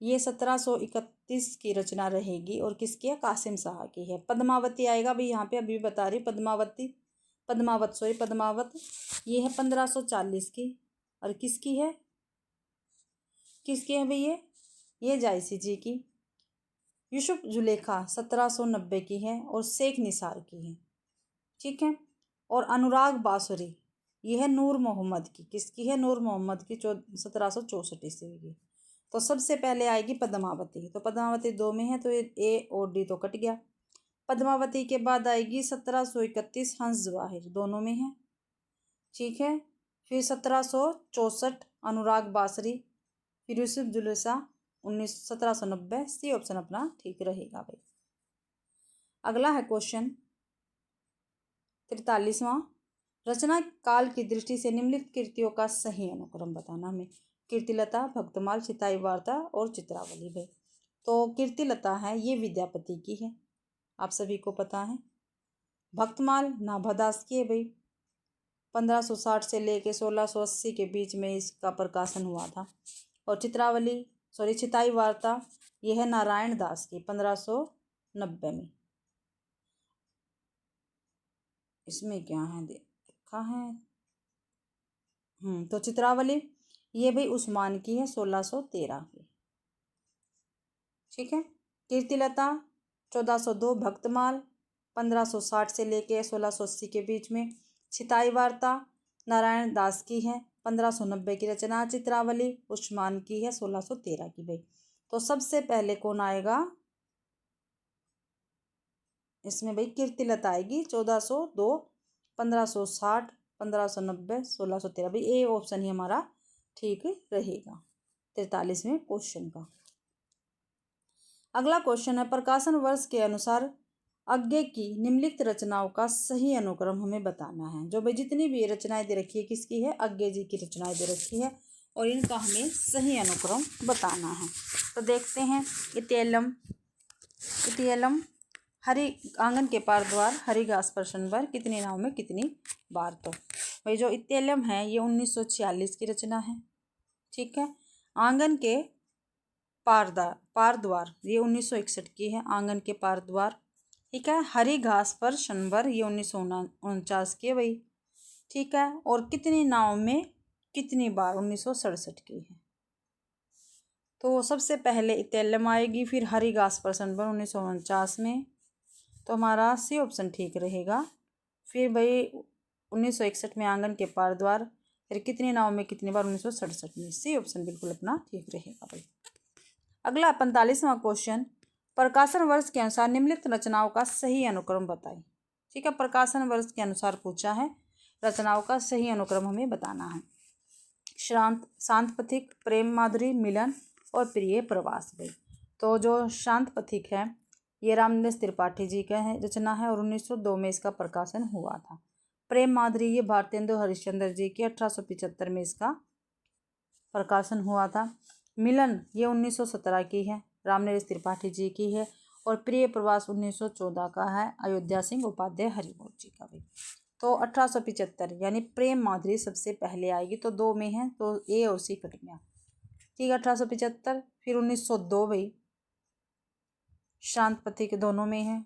ये 1731 की रचना रहेगी और किसकी है, कासिम शाह की है। पद्मावती आएगा भाई, यहाँ पे अभी बता रही पद्मावत ये है 1540 की। और किसकी है भाई ये जायसी जी की। यूसुफ जुलेखा 1790 की है और शेख निसार की है, ठीक है। और अनुराग बांसुरी ये है नूर मोहम्मद की, किसकी है, नूर मोहम्मद की, 1764 ईस्वी की। तो सबसे पहले आएगी पद्मावती, तो पद्मावती 2 में है, तो ये ए और डी तो कट गया। पद्मावती के बाद आएगी 1731 हंस जवाहिर, दोनों में है, ठीक है। फिर 1764 अनुराग बांसुरी, फिर यूसुफ जुलेखा 1790। सी ऑप्शन अपना ठीक रहेगा भाई। अगला है क्वेश्चन 43वां, रचना काल की दृष्टि से निम्नलिखित कृतियों का सही अनुक्रम बताना हमें। कीर्तिलता, भक्तमाल, चिताई वार्ता और चित्रावली भाई। तो कीर्तिलता है ये विद्यापति की है, आप सभी को पता है। भक्तमाल नाभादास की है भाई, 1560 से लेके 1680 के बीच में इसका प्रकाशन हुआ था। और चिताई वार्ता ये है नारायण दास की, 1590 में। इसमें क्या है देखा है, तो चित्रावली ये भाई उस्मान की है, 1613 की, ठीक है। कीर्तिलता 1402, भक्तमाल 1560 से लेके 1680 के बीच में। चिताई वार्ता नारायण दास की है, 1590 की रचना। चित्रावली उस्मान की है, 1613 की भाई। तो सबसे पहले कौन आएगा इसमें भाई, कीर्तिलता आएगी, 1402, 1560, 1590, 1613 भाई। ए ऑप्शन ही हमारा ठीक रहेगा 43वें क्वेश्चन का। अगला क्वेश्चन है, प्रकाशन वर्ष के अनुसार आगे की निम्नलिखित रचनाओं का सही अनुक्रम हमें बताना है। जो भाई जितनी भी रचनाएं दे रखी है किसकी है, आगे जी की रचनाएं दे रखी है और इनका हमें सही अनुक्रम बताना है। तो देखते हैं, इतियलम हरि आंगन के पार द्वार, हरि घास पर शनिवार, कितनी नाव में कितनी बार। तो भाई जो इतियलम है ये 1946 की रचना है, ठीक है। आंगन के पार द्वार ये 1961 की है, आंगन के पार द्वार, ठीक है। हरी घास पर शनिवार ये 1949 की है भाई, ठीक है। और कितनी नाव में कितनी बार 1967 की है। तो सबसे पहले इतियलम आएगी, फिर हरी घास पर शनिवार 1949 में, तो हमारा सी ऑप्शन ठीक रहेगा। फिर भाई 1961 में आंगन के पार द्वार, फिर कितनी नाव में कितनी बार 1967 में, सी ऑप्शन बिल्कुल अपना ठीक रहेगा भाई। अगला 45वां क्वेश्चन, प्रकाशन वर्ष के अनुसार निम्नलिखित रचनाओं का सही अनुक्रम बताएं, ठीक है। प्रकाशन वर्ष के अनुसार पूछा है, रचनाओं का सही अनुक्रम हमें बताना है। शांत पथिक, प्रेम माधुरी, मिलन और प्रिय प्रवास भाई। तो जो शांत पथिक है ये रामनिवास त्रिपाठी जी का है रचना है और 1902 में इसका प्रकाशन हुआ था। प्रेम माधुरी ये भारतेंदु हरिश्चंद्र जी की, 1875 में इसका प्रकाशन हुआ था। मिलन ये 1917 की है, रामनिवास त्रिपाठी जी की है। और प्रिय प्रवास 1914 का है, अयोध्या सिंह उपाध्याय हरिमोहन जी का भी। तो 1875 यानी प्रेम माधुरी सबसे पहले आएगी, तो 2 में है, तो ए और सी कट गया, ठीक है। 1875, फिर 1902 भाई शांत पथिक दोनों में है।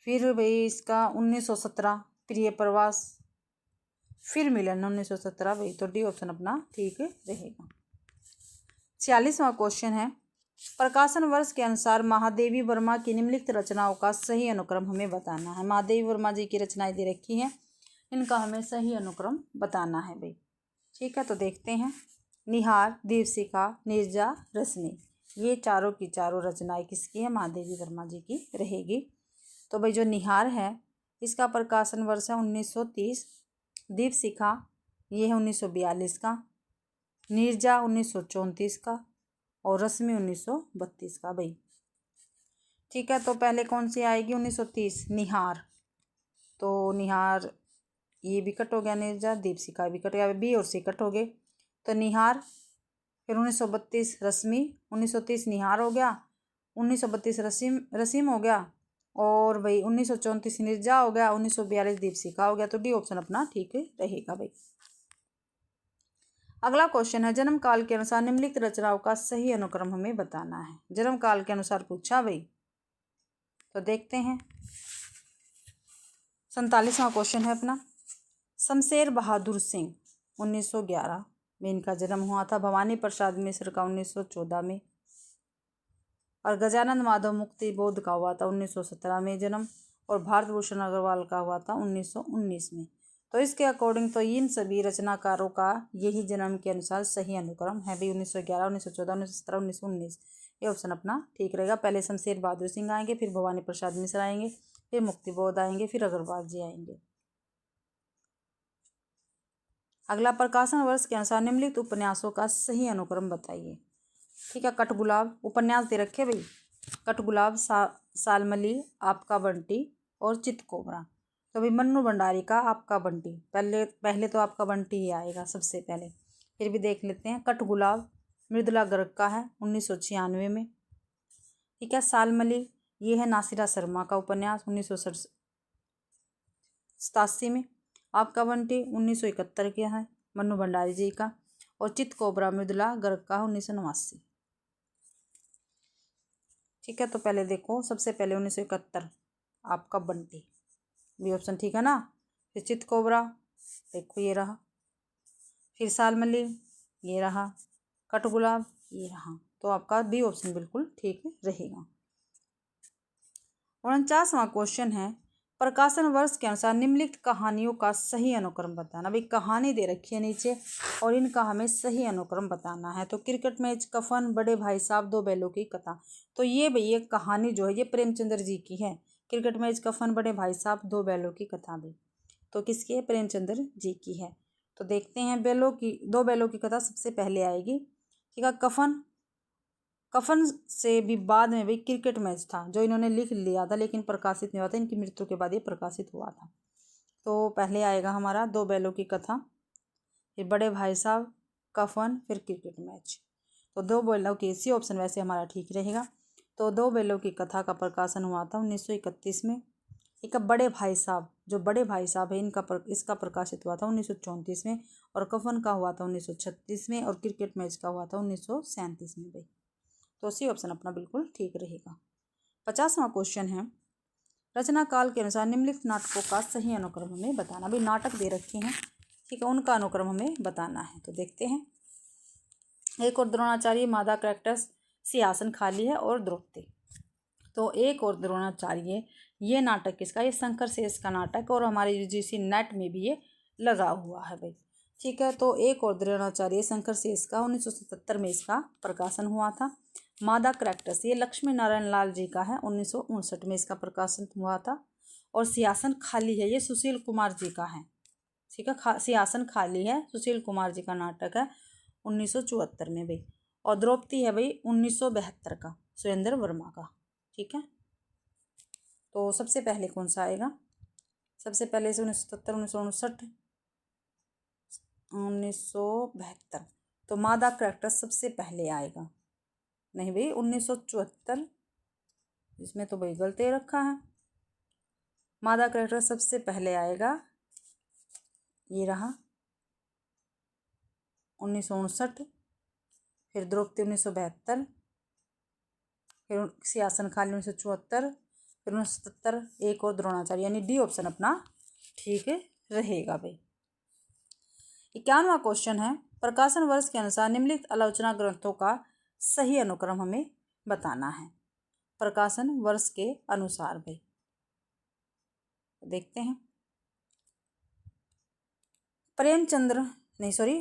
फिर भाई इसका 1917 प्रिय प्रवास, फिर मिलन 1917 भाई। तो डी ऑप्शन अपना ठीक रहेगा। 46वां क्वेश्चन है, प्रकाशन वर्ष के अनुसार महादेवी वर्मा की निम्नलिखित रचनाओं का सही अनुक्रम हमें बताना है। महादेवी वर्मा जी की रचनाएं दे रखी हैं, इनका हमें सही अनुक्रम बताना है भाई, ठीक है। तो देखते हैं, निहार, दीपशिखा, नीरजा, रश्मि, ये चारों की चारों रचनाएं किसकी है, महादेवी वर्मा जी की रहेगी। तो भाई जो निहार है इसका प्रकाशन वर्ष है 1930, दीपशिखा ये है 1942 का, नीरजा 1934 का और रश्मि 1932 का भाई, ठीक है। तो पहले कौन सी आएगी 1930, निहार। तो निहार ये भी कट हो गया, नीरजा। दीपशिखा भी कट गया, बी और सी कट हो गए। तो निहार, फिर 1932 रश्मि, 1930 निहार हो गया, 1932 रसीम हो गया, और भाई 1934 नीरजा हो गया, 1942 दीपशिखा हो गया। तो डी ऑप्शन अपना ठीक रहेगा भाई। अगला क्वेश्चन है, जन्म काल के अनुसार निम्नलिखित रचनाओं का सही अनुक्रम हमें बताना है। जन्म काल के अनुसार पूछा भाई, तो देखते हैं। 47वां क्वेश्चन है अपना। शमशेर बहादुर सिंह 1911 में इनका जन्म हुआ था। भवानी प्रसाद मिश्र का 1914 में, और गजानंद माधव मुक्ति बोध का हुआ था 1917 में जन्म, और भारत भूषण अग्रवाल का हुआ था 1919 में। तो इसके अकॉर्डिंग तो इन सभी रचनाकारों का यही जन्म के अनुसार सही अनुक्रम है भी 1911, 1914, 1917, 1919। ये ऑप्शन अपना ठीक रहेगा। पहले शमशेर बहादुर सिंह आएंगे, फिर भवानी प्रसाद मिश्र आएंगे, फिर मुक्ति बोध आएंगे, फिर अग्रवाल जी आएंगे। अगला, प्रकाशन वर्ष के अनुसार निम्नलिखित उपन्यासों का सही अनुक्रम बताइए। ठीक है, कठगुलाब उपन्यास दे रखे भाई। कठगुलाब, सालमली, आपका बंटी और चितकोबरा। तो भाई मन्नू भंडारी का आपका बंटी, पहले तो आपका बंटी ही आएगा सबसे पहले। फिर भी देख लेते हैं। कठगुलाब मृदुला गर्ग का है 1996 में। ठीक है, सालमली ये है नासिरा शर्मा का उपन्यास 1987 में। आपका बंटी 1971 के है मन्नू भंडारी जी का, और चितकोबरा मृदुला गर्ग का 1989। ठीक है, तो पहले देखो, सबसे पहले 1971 आपका बंटी, बी ऑप्शन ठीक है ना। फिर चितकोबरा देखो ये रहा, फिर सालमली ये रहा, कठगुलाब ये रहा। तो आपका बी ऑप्शन बिल्कुल ठीक रहेगा। 49वां क्वेश्चन है, प्रकाशन वर्ष के अनुसार निम्नलिखित कहानियों का सही अनुक्रम बताना। भाई कहानी दे रखी है नीचे, और इनका हमें सही अनुक्रम बताना है। तो क्रिकेट मैच, कफन, बड़े भाई साहब, दो बैलों की कथा। तो ये भाई ये कहानी जो है ये प्रेमचंद्र जी की है। क्रिकेट मैच, कफन, बड़े भाई साहब, दो बैलों की कथा भी तो किसकी है? प्रेमचंद्र जी की है। तो देखते हैं, दो बैलों की कथा सबसे पहले आएगी। ठीक है, कफन से भी बाद में भी क्रिकेट मैच था जो इन्होंने लिख लिया था, लेकिन प्रकाशित नहीं हुआ था। इनकी मृत्यु के बाद ये प्रकाशित हुआ था। तो पहले आएगा हमारा दो बैलों की कथा, फिर बड़े भाई साहब, कफन, फिर क्रिकेट मैच। तो दो बैलों की, इसी ऑप्शन वैसे हमारा ठीक रहेगा। तो दो बैलों की कथा का प्रकाशन हुआ था 1931 में। एक बड़े भाई साहब, जो बड़े भाई साहब है इसका प्रकाशित हुआ था 1934 में, और कफन का हुआ था 1936 में, और क्रिकेट मैच का हुआ था 1937 में भाई। तो सी ऑप्शन अपना बिल्कुल ठीक रहेगा। 50वां क्वेश्चन है, रचना काल के अनुसार निम्नलिखित नाटकों का सही अनुक्रम हमें बताना। भाई नाटक दे रखे हैं, ठीक है, उनका अनुक्रम हमें बताना है। तो देखते हैं। एक और द्रोणाचार्य, मादा कैरेक्टर्स, सिंहासन खाली है, और द्रौपदी। तो एक और द्रोणाचार्य ये नाटक किसका? ये शंकर शेष का नाटक, और हमारे यूजीसी नेट में भी ये लगा हुआ है भाई। ठीक है, तो एक और द्रोणाचार्य शंकर शेष का 1977 में इसका प्रकाशन हुआ था। मादा कैरेक्टर्स ये लक्ष्मी नारायण लाल जी का है, 1959 में इसका प्रकाशन हुआ था। और सिंहासन खाली है ये सुशील कुमार जी का है। ठीक है, सिंहासन खाली है सुशील कुमार जी का नाटक है 1974 में भाई। और द्रौपदी है भाई 1972 का, सुरेंद्र वर्मा का। ठीक है, तो सबसे पहले कौन सा आएगा? सबसे पहले से 1977, 1959, 1972। तो मादा कैरेक्टर सबसे पहले आएगा। नहीं भाई 1974, इसमें तो भाई गलती रखा है। मादा कैरेक्टर सबसे पहले आएगा, ये रहा 1959, फिर द्रौपदी 1972, फिर सिंहासन खाली 1974, फिर 1977, एक और द्रोणाचार्य, यानी डी ऑप्शन अपना ठीक रहेगा भाई। 51वां क्वेश्चन है, प्रकाशन वर्ष के अनुसार निम्नलिखित आलोचना ग्रंथों का सही अनुक्रम हमें बताना है। प्रकाशन वर्ष के अनुसार भाई देखते हैं।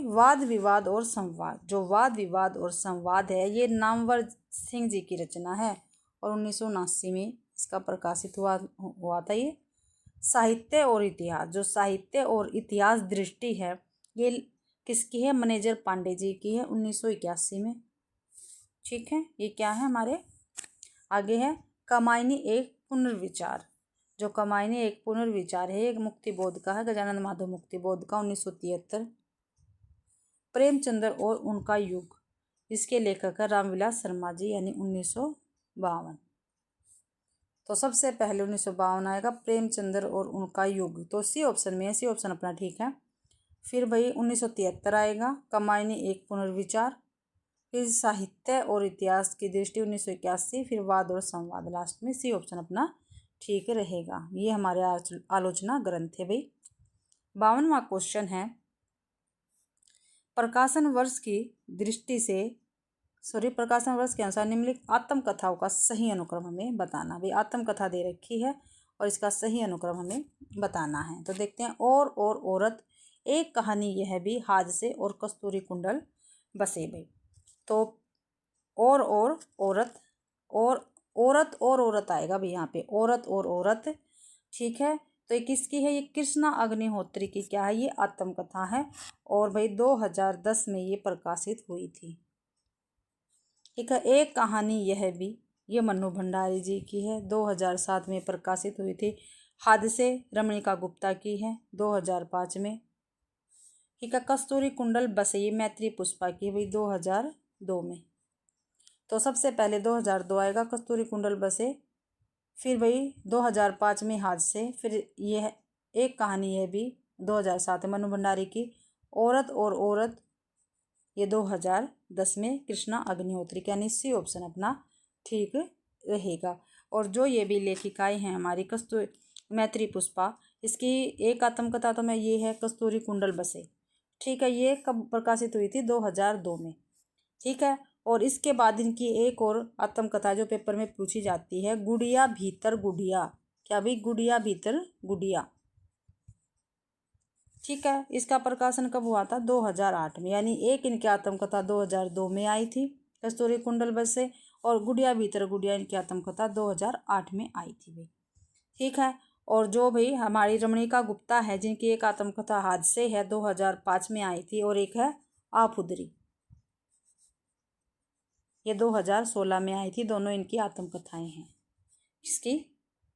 वाद विवाद और संवाद। जो वाद विवाद और संवाद है ये नामवर सिंह जी की रचना है, और 1979 में इसका प्रकाशित हुआ था। ये साहित्य और इतिहास, जो साहित्य और इतिहास दृष्टि है ये किसकी है? मैनेजर पांडे जी की है, 1981 में। ठीक है, ये क्या है हमारे आगे है? कामायनी एक पुनर्विचार। जो कमायनी एक पुनर्विचार है, एक मुक्तिबोध का है, गजानंद माधव मुक्तिबोध का 1973। प्रेमचंद्र और उनका युग, इसके लेखक है रामविलास शर्मा जी, यानी 1952। तो सबसे पहले 1952 आएगा प्रेमचंद्र और उनका युग, तो सी ऑप्शन में है, सी ऑप्शन अपना ठीक है। फिर भाई 1973 आएगा कमायनी एक पुनर्विचार। फिर साहित्य और इतिहास की दृष्टि 1981। फिर वाद और संवाद लास्ट में, सी ऑप्शन अपना ठीक रहेगा। ये हमारे आलोचना ग्रंथ है भाई। 52वां क्वेश्चन है, प्रकाशन वर्ष की दृष्टि से प्रकाशन वर्ष के अनुसार निम्नलिखित आत्मकथाओं का सही अनुक्रम हमें बताना। भाई आत्मकथा दे रखी है और इसका सही अनुक्रम हमें बताना है। तो देखते हैं, और औरत, एक कहानी यह भी, हादसे और कस्तूरी कुंडल बसे। भाई तो और औरत, और औरत आएगा भाई यहाँ पे, औरत और औरत, ठीक है। तो ये किसकी है? ये कृष्णा अग्निहोत्री की क्या है? ये आत्मकथा है। और भाई 2010 में ये प्रकाशित हुई थी, ठीक है। एक कहानी यह भी, ये मन्नू भंडारी जी की है, 2007 में प्रकाशित हुई थी। हादसे रमणिका गुप्ता की है, 2005 में, ठीक है। कस्तूरी कुंडल बसे, ये मैत्री पुष्पा की भाई, 2002 में। तो सबसे पहले 2002 आएगा कस्तूरी कुंडल बसे। फिर भाई 2005 में हादसे। फिर यह एक कहानी है भी, 2007 मनु भंडारी की। औरत और औरत, ये 2010 में कृष्णा अग्निहोत्री का, यानी सी ऑप्शन अपना ठीक रहेगा। और जो ये भी लेखिकाएं हैं हमारी, कस्तूरी मैत्री पुष्पा, इसकी एक आत्मकथा तो मैं ये है कस्तूरी कुंडल बसे, ठीक है। ये कब प्रकाशित हुई थी? 2002 में, ठीक है। और इसके बाद इनकी एक और आत्मकथा जो पेपर में पूछी जाती है, गुड़िया भीतर गुड़िया, क्या भाई? गुड़िया भीतर गुड़िया, ठीक है। इसका प्रकाशन कब हुआ था? 2008 में, यानी एक इनकी आत्मकथा 2002 में आई थी कस्तूरी कुंडल बसे, और गुड़िया भीतर गुड़िया इनकी आत्मकथा 2008 में आई थी भाई, ठीक है। और जो भाई हमारी रमणिका गुप्ता है, जिनकी एक आत्मकथा हादसे है, 2005 में आई थी, और एक है आफुदरी, ये 2016 में आई थी। दोनों इनकी आत्मकथाएं हैं, इसकी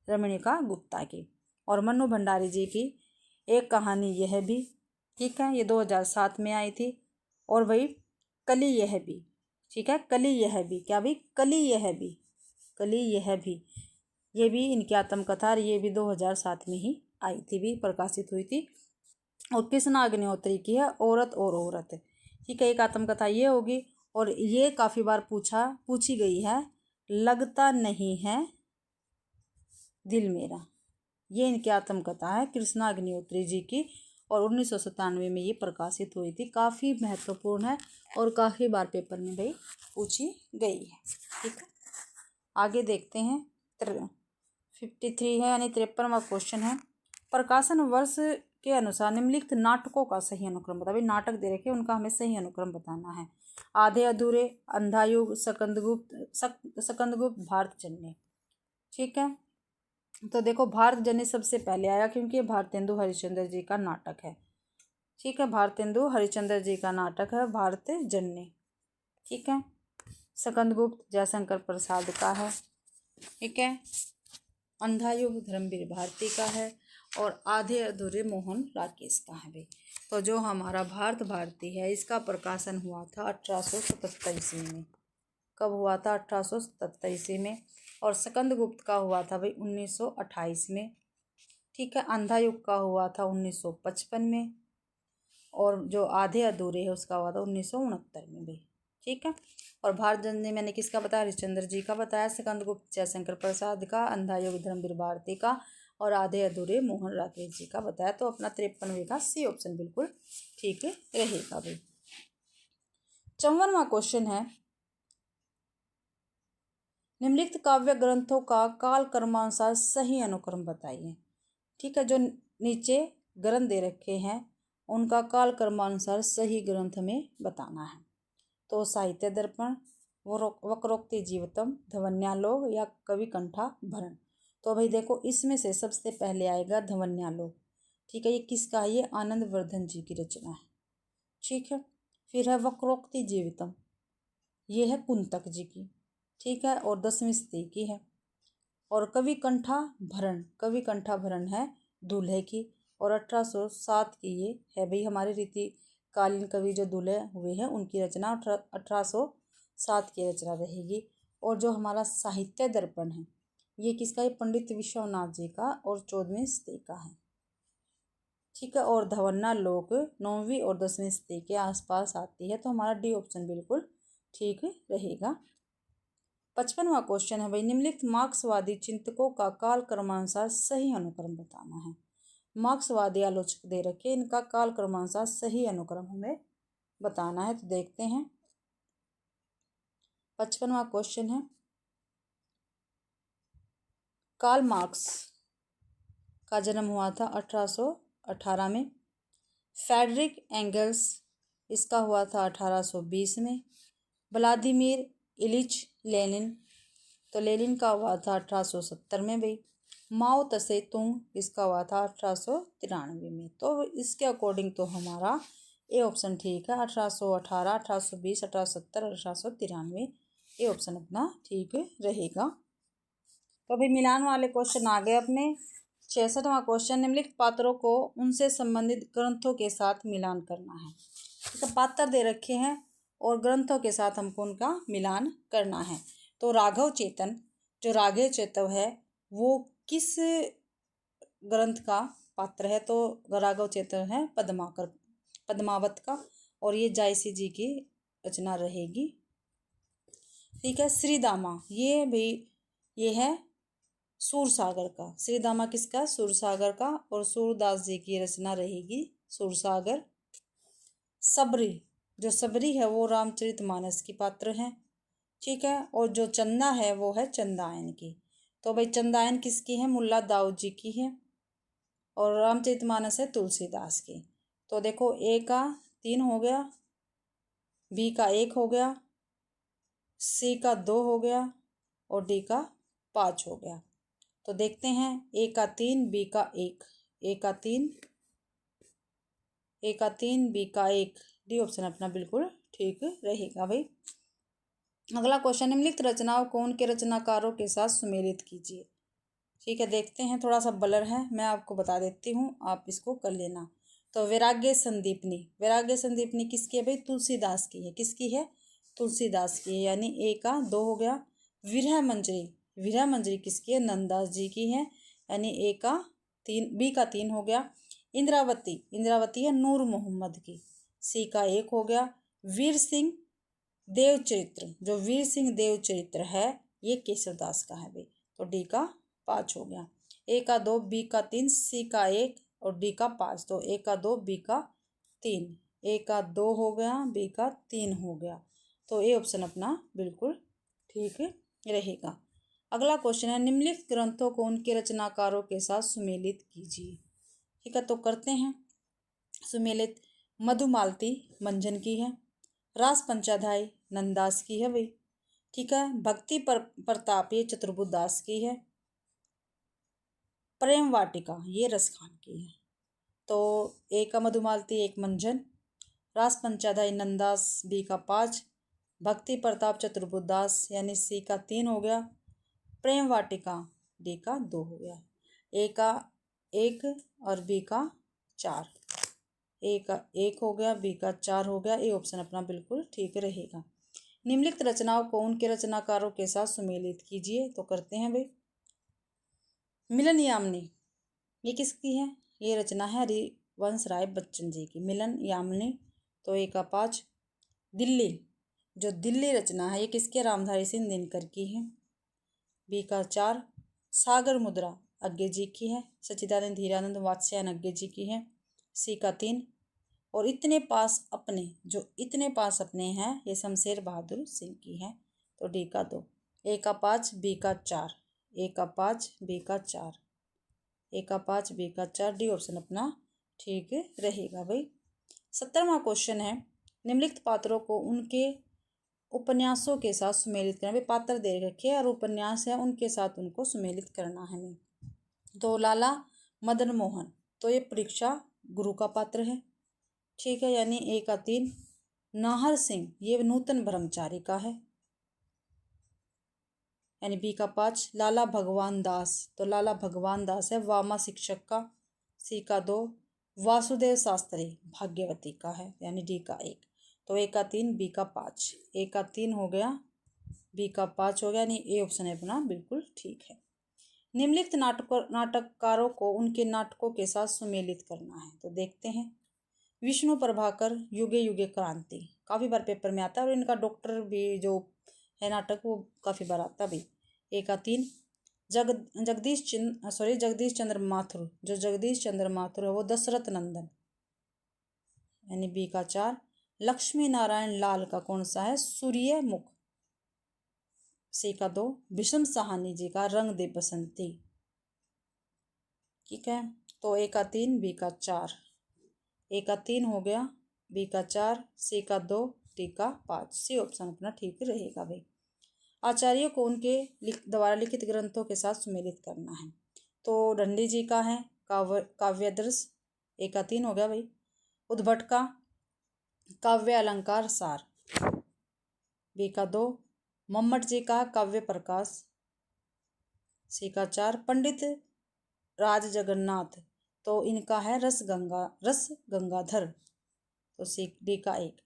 रमणिका गुप्ता की। और मन्नू भंडारी जी की एक कहानी यह भी, ठीक है, ये 2007 में आई थी। और भाई कली यह भी, ठीक है, कली यह भी, क्या भाई? कली यह भी, कली यह भी, ये भी इनकी आत्मकथा, ये भी 2007 में ही आई थी, भी प्रकाशित हुई थी। और कृष्णा अग्निहोत्री की है औरत और औरत, ठीक है। एक आत्मकथा ये होगी। और ये काफ़ी बार पूछी गई है, लगता नहीं है दिल मेरा, ये इनकी आत्मकथा है कृष्णा अग्निहोत्री जी की, और 1997 में ये प्रकाशित हुई थी। काफ़ी महत्वपूर्ण है और काफ़ी बार पेपर में भाई पूछी गई है, ठीक है। आगे देखते हैं, 53 है, यानी 53वां क्वेश्चन है, प्रकाशन वर्ष के अनुसार निम्नलिखित नाटकों का सही अनुक्रम बता। भाई नाटक दे रखे, उनका हमें सही अनुक्रम बताना है। आधे अधूरे, अंधायुग, सकंदगुप्त, भारत जन्य, ठीक है। तो देखो, भारत जन्य सबसे पहले आया, क्योंकि ये भारतेंदु हरिश्चंद्र जी का नाटक है, ठीक है। भारतेंदु हरिश्चंद्र जी का नाटक है भारत जन्य, ठीक है। सकंदगुप्त जयशंकर प्रसाद का है, ठीक है। अंधायुग धर्मवीर भारती का है, और आधे अधूरे मोहन राकेश का है भाई। तो जो हमारा भारत भारती है, इसका प्रकाशन हुआ था 1877 ईस्वी में। कब हुआ था? 1877 ईस्वी में। और सकंदगुप्त का हुआ था भाई 1928 में, ठीक है। अंधायुग का हुआ था 1955 में, और जो आधे अधूरे है उसका हुआ था 1969 में भाई, ठीक है। और भारत जन्य मैंने किसका बताया? हरिश्चंद्र जी का बताया। सकंदगुप्त जयशंकर प्रसाद का, अंधायुग धर्मवीर भारती का, और आधे अधूरे मोहन राकेश जी का बताया। तो अपना 53वें का सी ऑप्शन बिल्कुल ठीक रहेगा भाई। 54वां क्वेश्चन है, निम्नलिखित काव्य ग्रंथों का काल क्रमानुसार सही अनुक्रम बताइए, ठीक है। जो नीचे ग्रंथ दे रखे हैं, उनका काल क्रमानुसार सही ग्रंथ में बताना है। तो साहित्य दर्पण, वक्रोक्ति जीवितम, ध्वन्यालोक, या कवि कंठा भरण। तो भाई देखो, इसमें से सबसे पहले आएगा ध्वन्यालोक, ठीक है। ये किसका है? ये आनंद वर्धन जी की रचना है, ठीक है। फिर है वक्रोक्ति जीवितम, ये है कुंतक जी की, ठीक है, और 10वीं सदी की है। और कवि कंठाभरण है दूल्हे की। और 1807 की ये है भाई हमारे रीतिकालीन कवि जो दूल्हे हुए हैं उनकी रचना 1807 की रचना रहेगी। और जो हमारा साहित्य दर्पण है ये किसका है? पंडित विश्वनाथ जी का और 14वीं सदी का है। ठीक है। और धवन्ना लोक 9वीं और 10वीं सदी के आसपास आती है। तो हमारा डी ऑप्शन बिल्कुल ठीक रहेगा। 55वां क्वेश्चन है भाई, निम्नलिखित मार्क्सवादी चिंतकों का काल क्रमानुसार सही अनुक्रम बताना है। मार्क्सवादी आलोचक दे रखे, इनका काल क्रमानुसार सही अनुक्रम हमें बताना है। तो देखते हैं 55वां क्वेश्चन है, कार्ल मार्क्स का जन्म हुआ था 1818 में। फ्रेडरिक एंगल्स इसका हुआ था 1820 में। व्लादिमीर इलिच लेनिन, तो लेनिन का हुआ था 1870 में भाई। माओ तसे तुंग इसका हुआ था 1893 में। तो इसके अकॉर्डिंग तो हमारा ए ऑप्शन ठीक है। 1818, 1820, 1870, 1893 ए ऑप्शन अपना ठीक रहेगा। तो अभी मिलान वाले क्वेश्चन आ गए अपने। 66वां क्वेश्चन, निम्नलिखित पात्रों को उनसे संबंधित ग्रंथों के साथ मिलान करना है। तो पात्र दे रखे हैं और ग्रंथों के साथ हमको उनका मिलान करना है। तो राघव चेतन, जो राघव चेतन है वो किस ग्रंथ का पात्र है? तो राघव चेतन है पद्मावत का, और ये जायसी जी की रचना रहेगी। ठीक है। श्रीदामा ये भी ये है सूरसागर का। श्रीदामा किसका? सूरसागर का, और सूरदास जी की रचना रहेगी सूरसागर। सबरी, जो सबरी है वो रामचरितमानस की पात्र है। ठीक है। और जो चंदा है वो है चंदायन की। तो भाई चंदायन किसकी है? मुल्ला दाऊद जी की है। और रामचरितमानस है तुलसीदास की। तो देखो ए का 3 हो गया, बी का 1 हो गया, सी का 2 हो गया और डी का 5 हो गया। तो देखते हैं ए का 3, बी का 1, ए का 3, बी का 1, डी ऑप्शन अपना बिल्कुल ठीक रहेगा भाई। अगला क्वेश्चन, निम्नलिखित रचनाओं को उनके रचनाकारों के साथ सुमेलित कीजिए। ठीक है। देखते हैं, थोड़ा सा ब्लर है, मैं आपको बता देती हूँ, आप इसको कर लेना। तो वैराग्य संदीपनी किसकी है भाई? तुलसीदास की है। किसकी है? तुलसीदास की है, यानी ए का 2 हो गया। विरह मंजरी किसकी है? नंददास जी की है, यानी ए का 3, बी का 3 हो गया। इंद्रावती है नूर मोहम्मद की, सी का 1 हो गया। वीर सिंह देवचरित्र है ये केशवदास का है भाई, तो डी का 5 हो गया। ए का 2, बी का 3, सी का 1 और डी का 5। तो ए का 2, बी का 3, ए का 2 हो गया, बी का 3 हो गया। तो ए ऑप्शन अपना बिल्कुल ठीक रहेगा। अगला क्वेश्चन है, निम्नलिखित ग्रंथों को उनके रचनाकारों के साथ सुमेलित कीजिए। ठीक है। तो करते हैं सुमेलित। मधुमालती मंजन की है। रास पंचाध्याय नंददास की है भाई। ठीक है। भक्ति प्रताप ये चतुर्बुद्ध दास की है। प्रेम वाटिका ये रसखान की है। तो ए का मधुमालती, 1 मंजन। रास पंचाध्याय नंददास, बी का 5। भक्ति प्रताप चतुर्बुद्ध दास यानी सी का 3 हो गया। प्रेम वाटिका डी का 2 हो गया। ए का 1 और बी का 4, ए का 1 हो गया, बी का 4 हो गया। ए ऑप्शन अपना बिल्कुल ठीक रहेगा। निम्नलिखित रचनाओं को उनके रचनाकारों के साथ सुमेलित कीजिए। तो करते हैं भाई। मिलन यामिनी ये किसकी है? ये रचना है हरिवंश राय बच्चन जी की, मिलन यामिनी। तो ए का 5। दिल्ली, जो दिल्ली रचना है ये किसके? रामधारी सिंह दिनकर की है, बी का 4। सागर मुद्रा अज्ञे जी की है, सच्चिदानंद हीरानंद वात्स्यायन अज्ञे जी की है, सी का 3। और इतने पास अपने हैं ये शमशेर बहादुर सिंह की है, तो डी का 2। ए का 5, बी का 4, ए का 5, बी का 4, ए का 5, बी का 4, डी ऑप्शन अपना ठीक रहेगा भाई। 70वां क्वेश्चन है, निम्नलिखित पात्रों को उनके उपन्यासों के साथ सुमेलित करना। भाई पात्र दे रखे हैं और उपन्यास है उनके साथ उनको सुमेलित करना है हमें। तो लाला मदन मोहन, तो ये परीक्षा गुरु का पात्र है। ठीक है, यानी ए का 3। नाहर सिंह ये नूतन ब्रह्मचारी का है। यानी बी का 5 लाला भगवान दास, तो लाला भगवान दास है वामा शिक्षक का। सी का 2 वासुदेव शास्त्री भाग्यवती का है, यानी डी का 1। तो ए का 3 बी का 5, ए का 3 हो गया बी का 5 हो गया, यानी ए ऑप्शन है अपना बिल्कुल ठीक है। निम्नलिखित नाटककारों को उनके नाटकों के साथ सुमेलित करना है, तो देखते हैं। विष्णु प्रभाकर युगे युगे क्रांति काफ़ी बार पेपर में आता है, और इनका डॉक्टर भी जो है नाटक वो काफ़ी बार आता भी। ए का 3 जगदीश चंद्र माथुर, जो जगदीश चंद्र माथुर है वो दशरथ नंदन, यानी बी का 4 लक्ष्मी नारायण लाल का कौन सा है सूर्यमुख। सी का 2 भीष्म साहनी जी का रंग दे बसंती, ठीक है। तो ए का 3 बी का 4, ए का 3 हो गया बी का 4 सी का 2 डी का 5, सी ऑप्शन अपना ठीक रहेगा भाई। आचार्य को उनके द्वारा लिखित ग्रंथों के साथ सुमेलित करना है, तो डंडी जी का है काव्यादर्श, ए का 3 हो गया भाई। उद्भट का काव्य अलंकार सार, बी का 2 मम्मट जी का काव्य प्रकाश, सी का 4 पंडित राज जगन्नाथ, तो इनका है रस गंगाधर, तो सी डी का 1।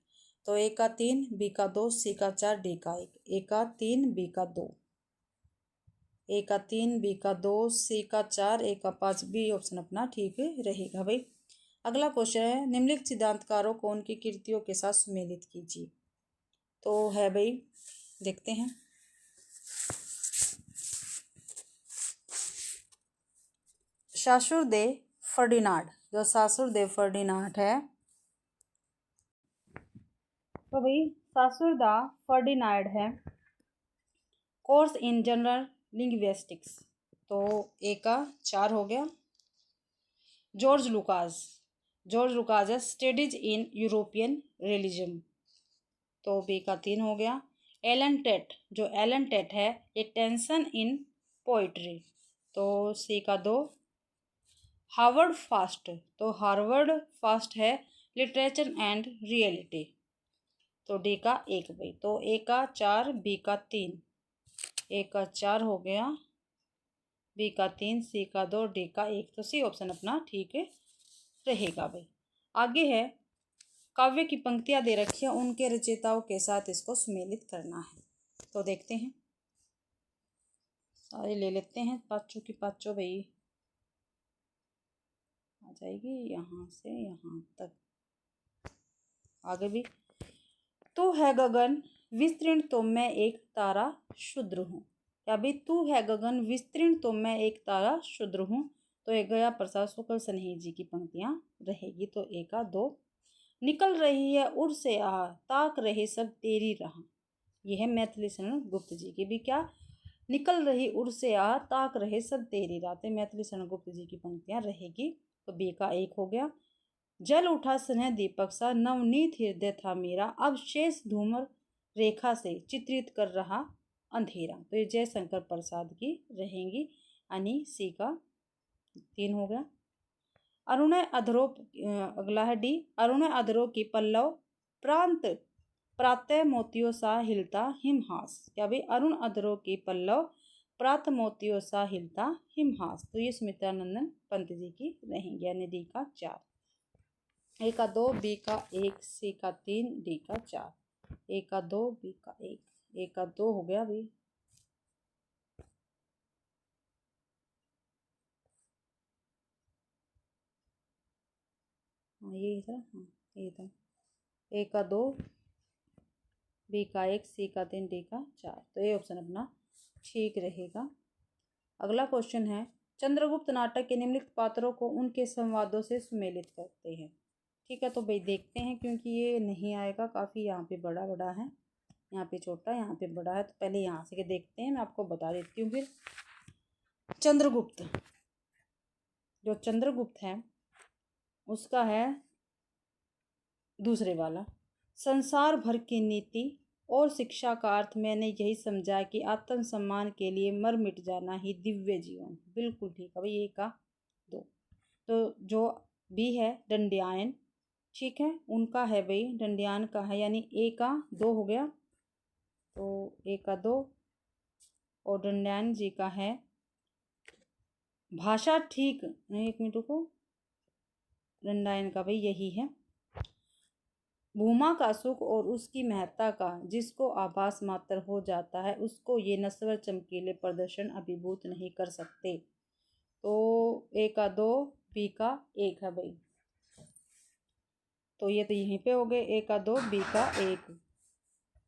तो ए का 3 बी का 2 सी का 4 डी का 1, ए का 3 बी का 2, ए का 3 बी का 2 सी का 4 ए का 5, बी ऑप्शन अपना ठीक रहेगा भाई। अगला क्वेश्चन है निम्नलिखित सिद्धांतकारों को उनकी कृतियों के साथ सुमेलित कीजिए, तो है भाई देखते हैं। सासुरदेव फर्डिनांड, जो सासुरदेव फर्डिनांड है, तो भाई सासुरदा फर्डिनांड है कोर्स इन जनरल लिंग्विस्टिक्स, तो ए का 4 हो गया। जॉर्ज लुकास है स्टडीज इन यूरोपियन रिलीजन, तो बी का 3 हो गया। एलन टेट है ए टेंशन इन पोइट्री, तो सी का 2। हार्वर्ड फास्ट है लिटरेचर एंड रियलिटी, तो डी का 1 भाई। तो ए का 4 बी का 3, ए का 4 हो गया बी का 3 सी का 2 डी का 1, तो सी ऑप्शन अपना ठीक रहेगा भाई। आगे है काव्य की पंक्तियां दे रखी है, उनके रचयिताओं के साथ इसको सुमेलित करना है, तो देखते हैं। सारे ले लेते हैं पाँचों की पाँचों भाई, आ जाएगी यहाँ से यहाँ तक। आगे भी तू है गगन विस्तीर्ण तो मैं एक तारा क्षुद्र हूँ, या भी तू है गगन विस्तीर्ण तो मैं एक तारा क्षुद्र हूँ, तो एक गया प्रसाद शुक्ल स्नेही जी की पंक्तियाँ रहेगी, तो ए का 2। निकल रही है उर से आ ताक रहे सब तेरी राह, यह है मैथिली शरण गुप्त जी की भी क्या निकल रही उर से आ ताक रहे सब तेरी राह, मैथिली शरण गुप्त जी की पंक्तियाँ रहेगी, तो बी का 1 हो गया। जल उठा स्नेह दीपक सा नवनीत हृदय था मेरा, अब शेष धूमर रेखा से चित्रित कर रहा अंधेरा, तो ये जयशंकर प्रसाद की रहेंगी, यानी सी का 3 हो गया। अरुणय अधरों अगला है डी, अरुणय अधरों की पल्लव प्रांत प्रातः मोतियों सा हिलता हिमहास, क्या भाई अरुण अधरों की पल्लव प्रातः मोतियों सा हिलता हिमहास, तो ये सुमित्रानंदन पंत जी की रहेंगी, यानी डी का 4। ए का 2 बी का 1 सी का 3 डी का 4, ए का 2 बी का 1, ए का 2 हो गया भाई। हाँ यही था, हाँ यही था। ए का 2 बी का 1 सी का 3 डी का 4, तो ये ऑप्शन अपना ठीक रहेगा। अगला क्वेश्चन है चंद्रगुप्त नाटक के निम्नलिखित पात्रों को उनके संवादों से सुमेलित करते हैं, ठीक है। तो भाई देखते हैं, क्योंकि ये नहीं आएगा, काफ़ी यहाँ पे बड़ा बड़ा है, यहाँ पे छोटा यहाँ पे बड़ा है, तो पहले यहाँ से देखते हैं, मैं आपको बता देती हूँ। फिर जो चंद्रगुप्त है उसका है दूसरे वाला, संसार भर की नीति और शिक्षा का अर्थ मैंने यही समझा कि आत्मसम्मान के लिए मर मिट जाना ही दिव्य जीवन, बिल्कुल ठीक है भाई। ए का 2। तो जो बी है दंडयायन, ठीक है, उनका है भाई दंडयायन का है, यानी ए का 2 हो गया, तो ए का 2 और दंडायन जी का है भाषा ठीक नहीं, एक मिनट रुको, दंडायन का भाई यही है। भूमा का सुख और उसकी महत्ता का जिसको आभास मात्र हो जाता है उसको ये नश्वर चमकीले प्रदर्शन अभिभूत नहीं कर सकते। तो ए का 2 बी का 1 है भाई, तो ये तो यहीं पे हो गए ए का 2 बी का 1,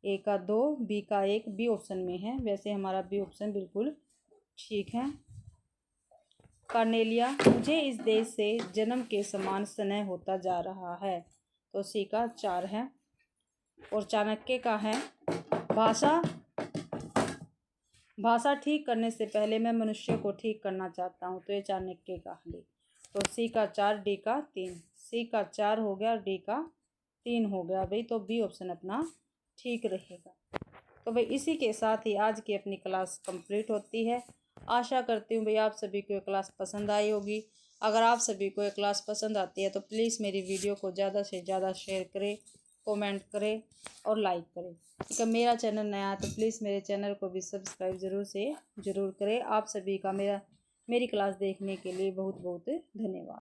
ए का 2 बी का 1 बी ऑप्शन में है। वैसे हमारा बी ऑप्शन बिल्कुल ठीक है। कार्नेलिया, मुझे इस देश से जन्म के समान स्नेह होता जा रहा है, तो सी का 4 है। और चाणक्य का है भाषा ठीक करने से पहले मैं मनुष्य को ठीक करना चाहता हूँ, तो ये चाणक्य का है। तो सी का 4 डी का 3, सी का 4 हो गया डी का 3 हो गया भाई, तो बी ऑप्शन अपना ठीक रहेगा। तो भाई इसी के साथ ही आज की अपनी क्लास कंप्लीट होती है। आशा करती हूँ भाई आप सभी को ये क्लास पसंद आई होगी। अगर आप सभी को ये क्लास पसंद आती है तो प्लीज़ मेरी वीडियो को ज़्यादा से ज़्यादा शेयर करें, कमेंट करें और लाइक करें। अगर मेरा चैनल नया है तो प्लीज़ मेरे चैनल को भी सब्सक्राइब ज़रूर करें। आप सभी का मेरी क्लास देखने के लिए बहुत बहुत धन्यवाद।